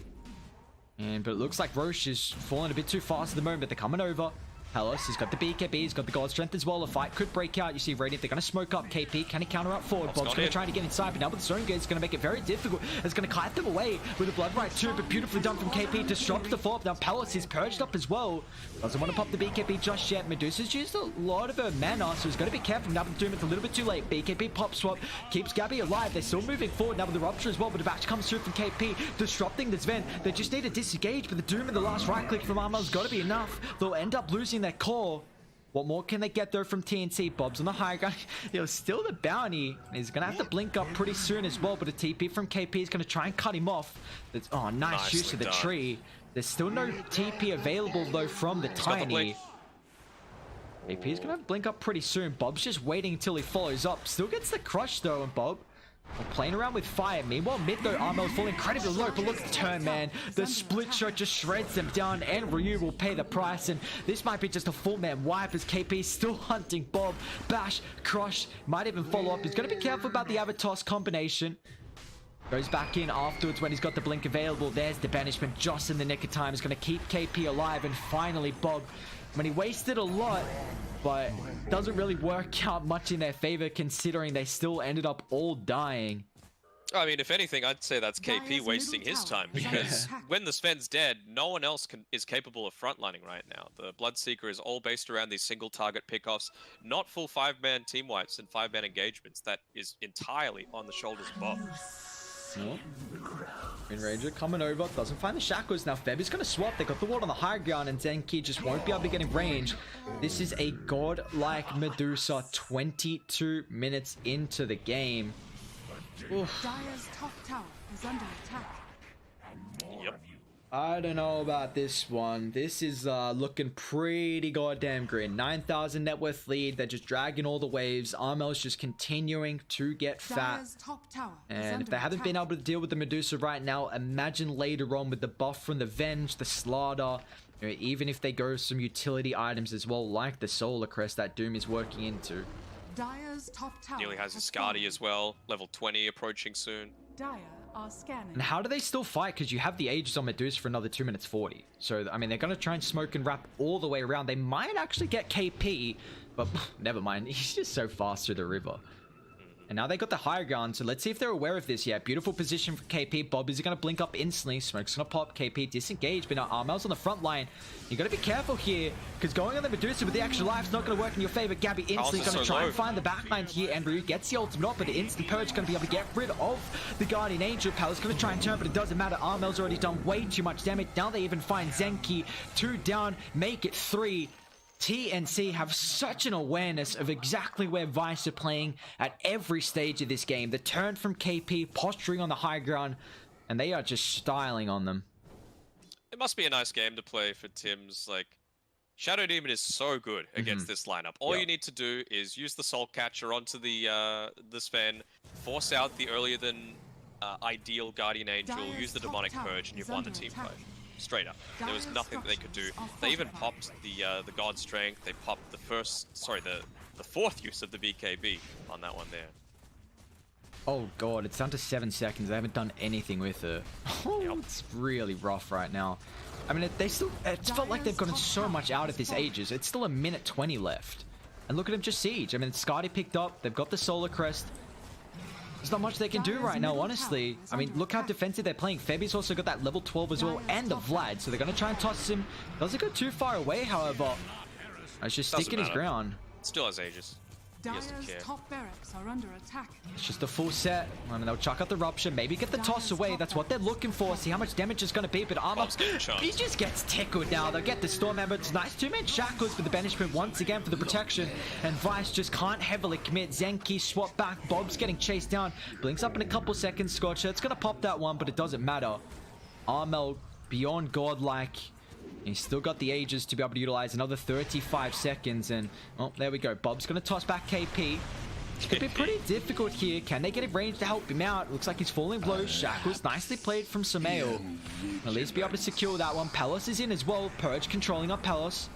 But it looks like Roche is falling a bit too fast at the moment, but they're coming over. Hellas, he's got the BKB, he's got the God Strength as well. A fight could break out. You see Radiant, they're going to smoke up KP. Can he counter up forward? Bob's going to try to get inside, but now with the Zone Gate, it's going to make it very difficult. It's going to kite them away with a Blood Right too, but beautifully done from KP. Disrupts the follow-up. Now Palace is purged up as well. Doesn't want to pop the BKB just yet. Medusa's used a lot of her mana, so he's got to be careful. Now with Doom, it's a little bit too late. BKB pop swap keeps Gabby alive. They're still moving forward now with the Rupture as well, but the batch comes through from KP, disrupting this vent. They just need to disengage, but the Doom and the last right click from Armel's got to be enough. They'll end up losing their core. What more can they get though from TNC? Bob's on the high ground. Still the bounty. He's going to have to blink up pretty soon as well, but a TP from KP is going to try and cut him off. That's, oh, nice use of the tree. There's still no TP available though from the Tiny. KP is going to blink up pretty soon. Bob's just waiting until he follows up. Still gets the crush though, and Bob playing around with fire. Meanwhile, mid though, Armel falling incredibly low, but look at the turn, man. The split shot just shreds them down, and Ryu will pay the price, and this might be just a full-man wipe as KP is still hunting Bob. Bash, crush, might even follow up. He's got to be careful about the Avatos combination. Goes back in afterwards when he's got the blink available. There's the banishment just in the nick of time. Is going to keep KP alive, and finally Bob, when he wasted a lot, but doesn't really work out much in their favor considering they still ended up all dying. I mean, if anything, I'd say that's KP wasting his time, because when the Sven's dead, no one else is capable of frontlining right now. The Bloodseeker is all based around these single target pickoffs, not full 5-man team wipes and 5-man engagements. That is entirely on the shoulders of Bob. Oh. Green Ranger coming over, doesn't find the shackles. Now Feb is going to swap. They got the ward on the high ground, and Zenki just won't be able to get in range. This is a godlike Medusa 22 minutes into the game. Oof. Dire's top tower is under attack. Yep. I don't know about this one. This is looking pretty goddamn grim. 9,000 net worth lead. They're just dragging all the waves. Armel's just continuing to get fat. Top tower and if they haven't been able to deal with the Medusa right now, imagine later on with the buff from the Venge, the Slaughter, you know, even if they go some utility items as well, like the Solar Crest that Doom is working into. Dire's top tower Nearly has a Skadi as well. Level 20 approaching soon. Dire are scanning. And how do they still fight? Because you have the Aegis on Medusa for another 2 minutes 40. So, I mean, they're going to try and smoke and wrap all the way around. They might actually get KP, but never mind. He's just so fast through the river. And now they got the higher ground, so let's see if they're aware of this. Yeah, beautiful position for KP. Bob is going to blink up instantly. Smoke's going to pop. KP disengage, but now Armel's on the front line. You got to be careful here, because going on the Medusa with the extra life's not going to work in your favor. Gabby instantly going to try and find the backline here, and Ryu gets the ultimate off, but the instant purge going to be able to get rid of the Guardian Angel. Palace going to try and turn, but it doesn't matter. Armel's already done way too much damage. Now they even find Zenki. 2 down, make it 3. TNC have such an awareness of exactly where Vice are playing at every stage of this game. The turn from KP, posturing on the high ground, and they are just styling on them. It must be a nice game to play for Tim's. Like, Shadow Demon is so good against this lineup. All you need to do is use the Soul Catcher onto the Sven, force out the earlier than ideal Guardian Angel, use the Demonic Purge, and you've won the team fight. Straight up. There was nothing that they could do. They even popped the God Strength. They popped the fourth use of the BKB on that one there. Oh god, it's down to 7 seconds. They haven't done anything with it. Oh, it's really rough right now. I mean, it's felt like they've gotten so much out of this Aegis. It's still a minute 20 left. And look at them just siege. I mean, Skadi picked up. They've got the Solar Crest. There's not much they can do right now, honestly. I mean, look how defensive they're playing. Febi's also got that level 12 as well, and the Vlad. So they're going to try and toss him. Doesn't go too far away, however. It's just sticking his ground. Still has Aegis. Dire's top barracks are under attack. It's just a full set. I mean, they'll chuck out the Rupture, maybe get the toss away. That's what they're looking for. See how much damage is going to be, but Armor, he just gets tickled now. They'll get the Storm Ember. It's nice. Two-man Shackles for the banishment once again for the protection, and Vice just can't heavily commit. Zenki swap back. Bob's getting chased down. Blinks up in a couple seconds. Scorcher, it's going to pop that one, but it doesn't matter. Armel, beyond godlike. He's still got the Aegis to be able to utilize another 35 seconds. And, oh, there we go. Bob's going to toss back KP. It's going to be pretty difficult here. Can they get a range to help him out? Looks like he's falling low. Shackles, nicely played from Sameo. At least be able to secure that one. Pelos is in as well. Purge controlling up Pelos.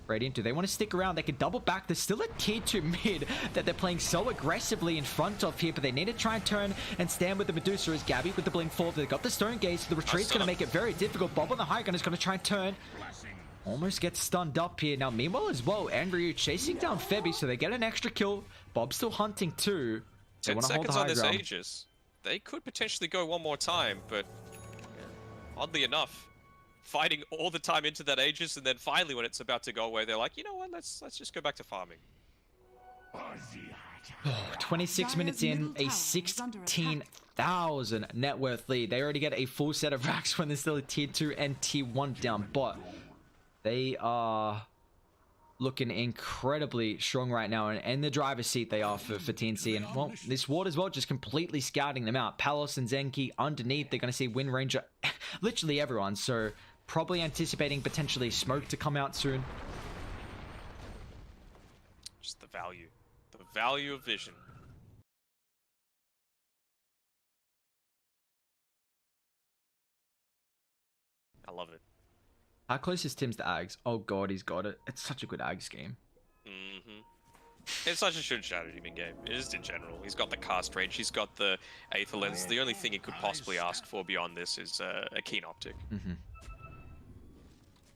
Radiant, do they want to stick around? They can double back. There's still a tier 2 mid that they're playing so aggressively in front of here, but they need to try and turn and stand with the Medusa as Gabby with the blink forward. They've got the Stone Gaze, so the retreat's going to make it very difficult. Bob on the high gun is going to try and turn. Almost gets stunned up here. Now, meanwhile as well, Andrew chasing down Febby, so they get an extra kill. Bob's still hunting too. 10 seconds on this Aegis. They could potentially go one more time, but oddly enough, fighting all the time into that Aegis, and then finally when it's about to go away, they're like, you know what, let's just go back to farming. 26 minutes in, a 16,000 net worth lead. They already get a full set of racks when there's still a tier 2 and tier 1 down, but they are looking incredibly strong right now, and in the driver's seat they are for TNC. And well, this ward as well, just completely scouting them out. Palos and Zenki underneath. They're going to see Wind Ranger, literally everyone, so probably anticipating potentially smoke to come out soon. Just the value of vision. I love it. How close is Tim's to Ags? Oh god, he's got it. It's such a good Ags game. It's such a good Shadow Demon game. It is in general. He's got the cast range. He's got the Aether Lens. The only thing he could possibly ask for beyond this is a keen optic.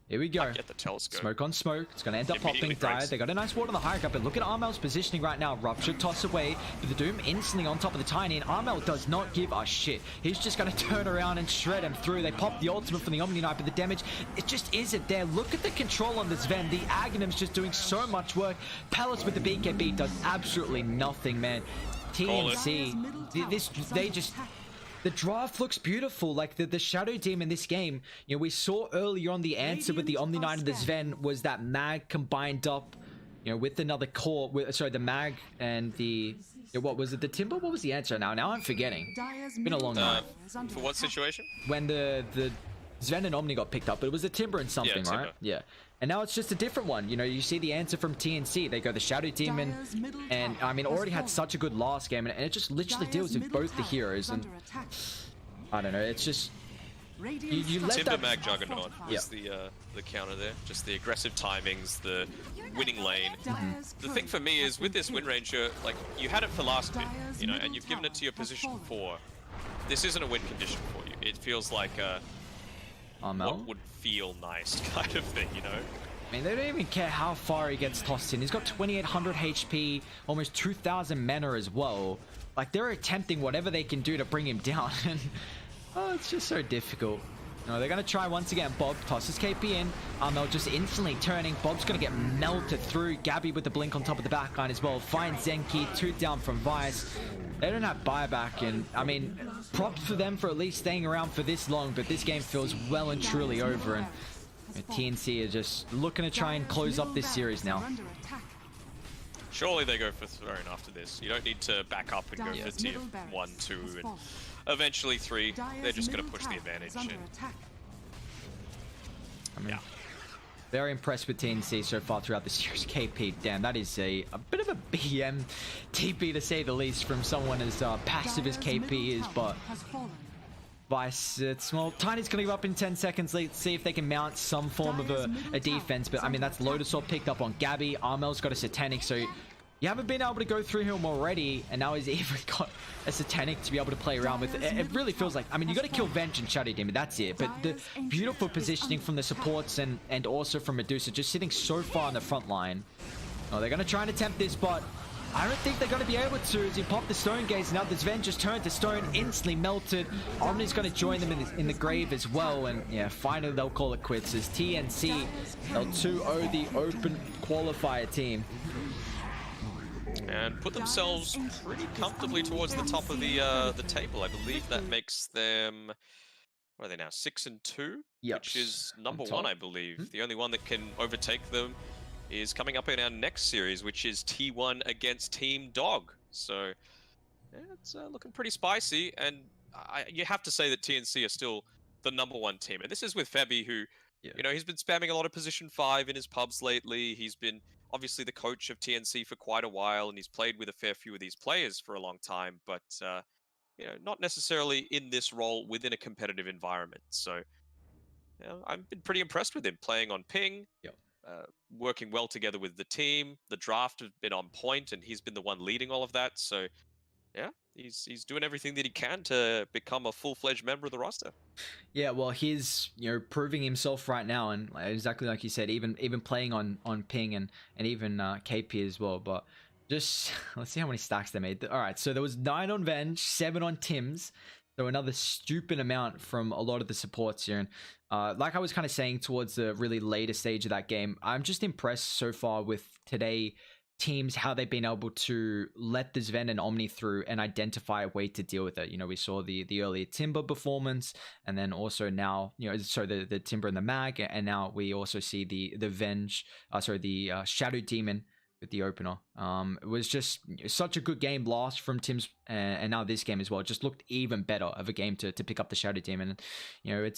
Here we go. Get the telescope. Smoke on smoke. It's going to end up popping Dire. They got a nice ward on the high ground, but look at Armel's positioning right now. Rupture toss away, but the Doom instantly on top of the Tiny, and Armel does not give a shit. He's just going to turn around and shred him through. They pop the ultimate from the Omni Knight, but the damage, it just isn't there. Look at the control on this Ven. The Aghanim's just doing so much work. Palace with the BKB does absolutely nothing, man. TNC, the draft looks beautiful. Like the Shadow Demon in this game, you know, we saw earlier on the answer with the Omni Knight and the Sven was that Mag combined up, you know, with another core. Sorry, the Mag and the, what was it? The Timber? What was the answer now? Now I'm forgetting. It's been a long night. For what situation? When the Sven and Omni got picked up, but it was a Timber and something, right? Yeah. And now it's just a different one. You know, you see the answer from TNC. They go the Shadow Demon, and I mean, already had such a good last game, and it just literally deals with both the heroes. And I don't know, it's just you let Timber that Mag Juggernaut was the counter there. Just the aggressive timings, the winning lane. The thing for me is with this Wind Ranger, like you had it for last bit, you know, and you've given it to your position 4. This isn't a win condition for you. It feels like what would feel nice kind of thing, you know? I mean, they don't even care how far he gets tossed in. He's got 2,800 HP, almost 2,000 mana as well. Like, they're attempting whatever they can do to bring him down. And, oh, it's just so difficult. No, they're going to try once again. Bob tosses KP in. Armel just instantly turning. Bob's going to get melted through. Gabby with the blink on top of the backline as well. Finds Zenki. 2 down from Vice. They don't have buyback, and I mean, props for them for at least staying around for this long, but this game feels well and truly over, and TNC are just looking to try and close up this series now. Surely they go for throne after this. You don't need to back up and go for tier 1, 2, and eventually 3. They're just going to push the advantage. And I mean, very impressed with TNC so far throughout the series. KP, damn, that is a bit of a BM TP to say the least from someone as passive as KP is, but Vice, well, Tiny's gonna give up in 10 seconds. Let's see if they can mount some form of a defense, but I mean, that's Lotus Orb picked up on Gabby. Armel's got a Satanic, so you haven't been able to go through him already, and now he's even got a Satanic to be able to play around with. It really feels like, I mean, you got to kill Venge and Shadow Demon, that's it. But the beautiful positioning from the supports and also from Medusa, just sitting so far on the front line. Oh, they're going to try and attempt this, but I don't think they're going to be able to as he popped the Stone Gaze. Now this Venge just turned to stone, instantly melted. Omni's going to join them in the grave as well. And yeah, finally they'll call it quits as TNC, they'll 2-0 the open qualifier team. And put themselves pretty comfortably towards the top of the table. I believe that makes them, what are they now, 6-2? Yep. Which is number 1, I believe. The only one that can overtake them is coming up in our next series, which is T1 against Team Dog. So yeah, it's looking pretty spicy, and you have to say that TNC are still the number 1 team. And this is with Febby, who, you know, he's been spamming a lot of position 5 in his pubs lately. He's been obviously the coach of TNC for quite a while, and he's played with a fair few of these players for a long time, but you know, not necessarily in this role within a competitive environment. So you know, I've been pretty impressed with him playing on ping. Yep. Working well together with the team. The draft has been on point, and he's been the one leading all of that. So, yeah, he's doing everything that he can to become a full-fledged member of the roster. Yeah, well, he's, you know, proving himself right now, and exactly like you said, even playing on ping and even KP as well. But just let's see how many stacks they made. All right, so there was 9 on Venge, 7 on Tim's. So another stupid amount from a lot of the supports here. And like I was kind of saying towards the really later stage of that game, I'm just impressed so far with today teams, how they've been able to let the Zven and Omni through and identify a way to deal with it. You know, we saw the earlier Timber performance, and then also now, you know, so the Timber and the Mag, and now we also see the Venge, the Shadow Demon with the opener. It was just such a good game last from Tim's, and now this game as well. It just looked even better of a game to pick up the Shadow Demon. And, you know,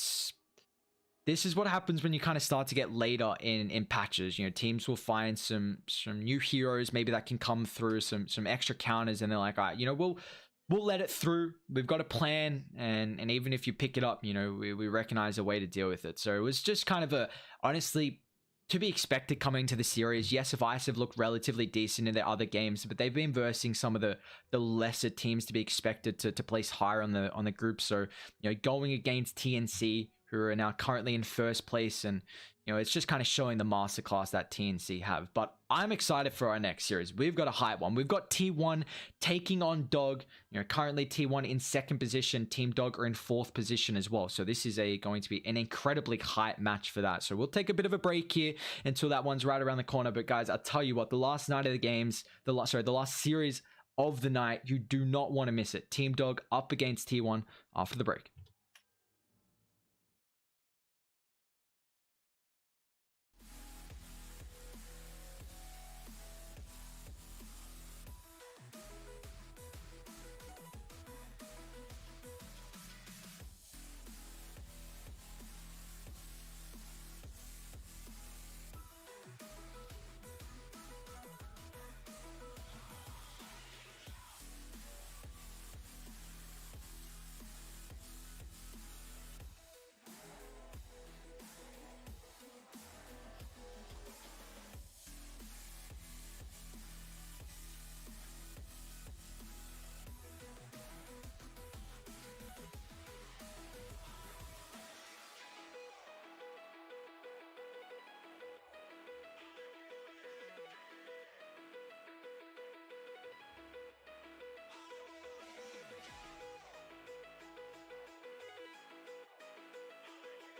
this is what happens when you kind of start to get later in patches. You know, teams will find some new heroes maybe that can come through, some extra counters, and they're like, all right, you know, we'll let it through. We've got a plan, and even if you pick it up, you know, we recognize a way to deal with it. So it was just kind of honestly, to be expected coming into the series. Yes, Vice have looked relatively decent in their other games, but they've been versing some of the lesser teams to be expected to place higher on the group. So, you know, going against TNC, who are now currently in first place, and you know, it's just kind of showing the masterclass that TNC have. But I'm excited for our next series. We've got a hype one. We've got T1 taking on Dog. You know, currently T1 in 2nd position. Team Dog are in 4th position as well. So this is going to be an incredibly hype match for that. So we'll take a bit of a break here until that one's right around the corner. But guys, I'll tell you what, the last night of the games, the last series of the night, you do not want to miss it. Team Dog up against T1 after the break.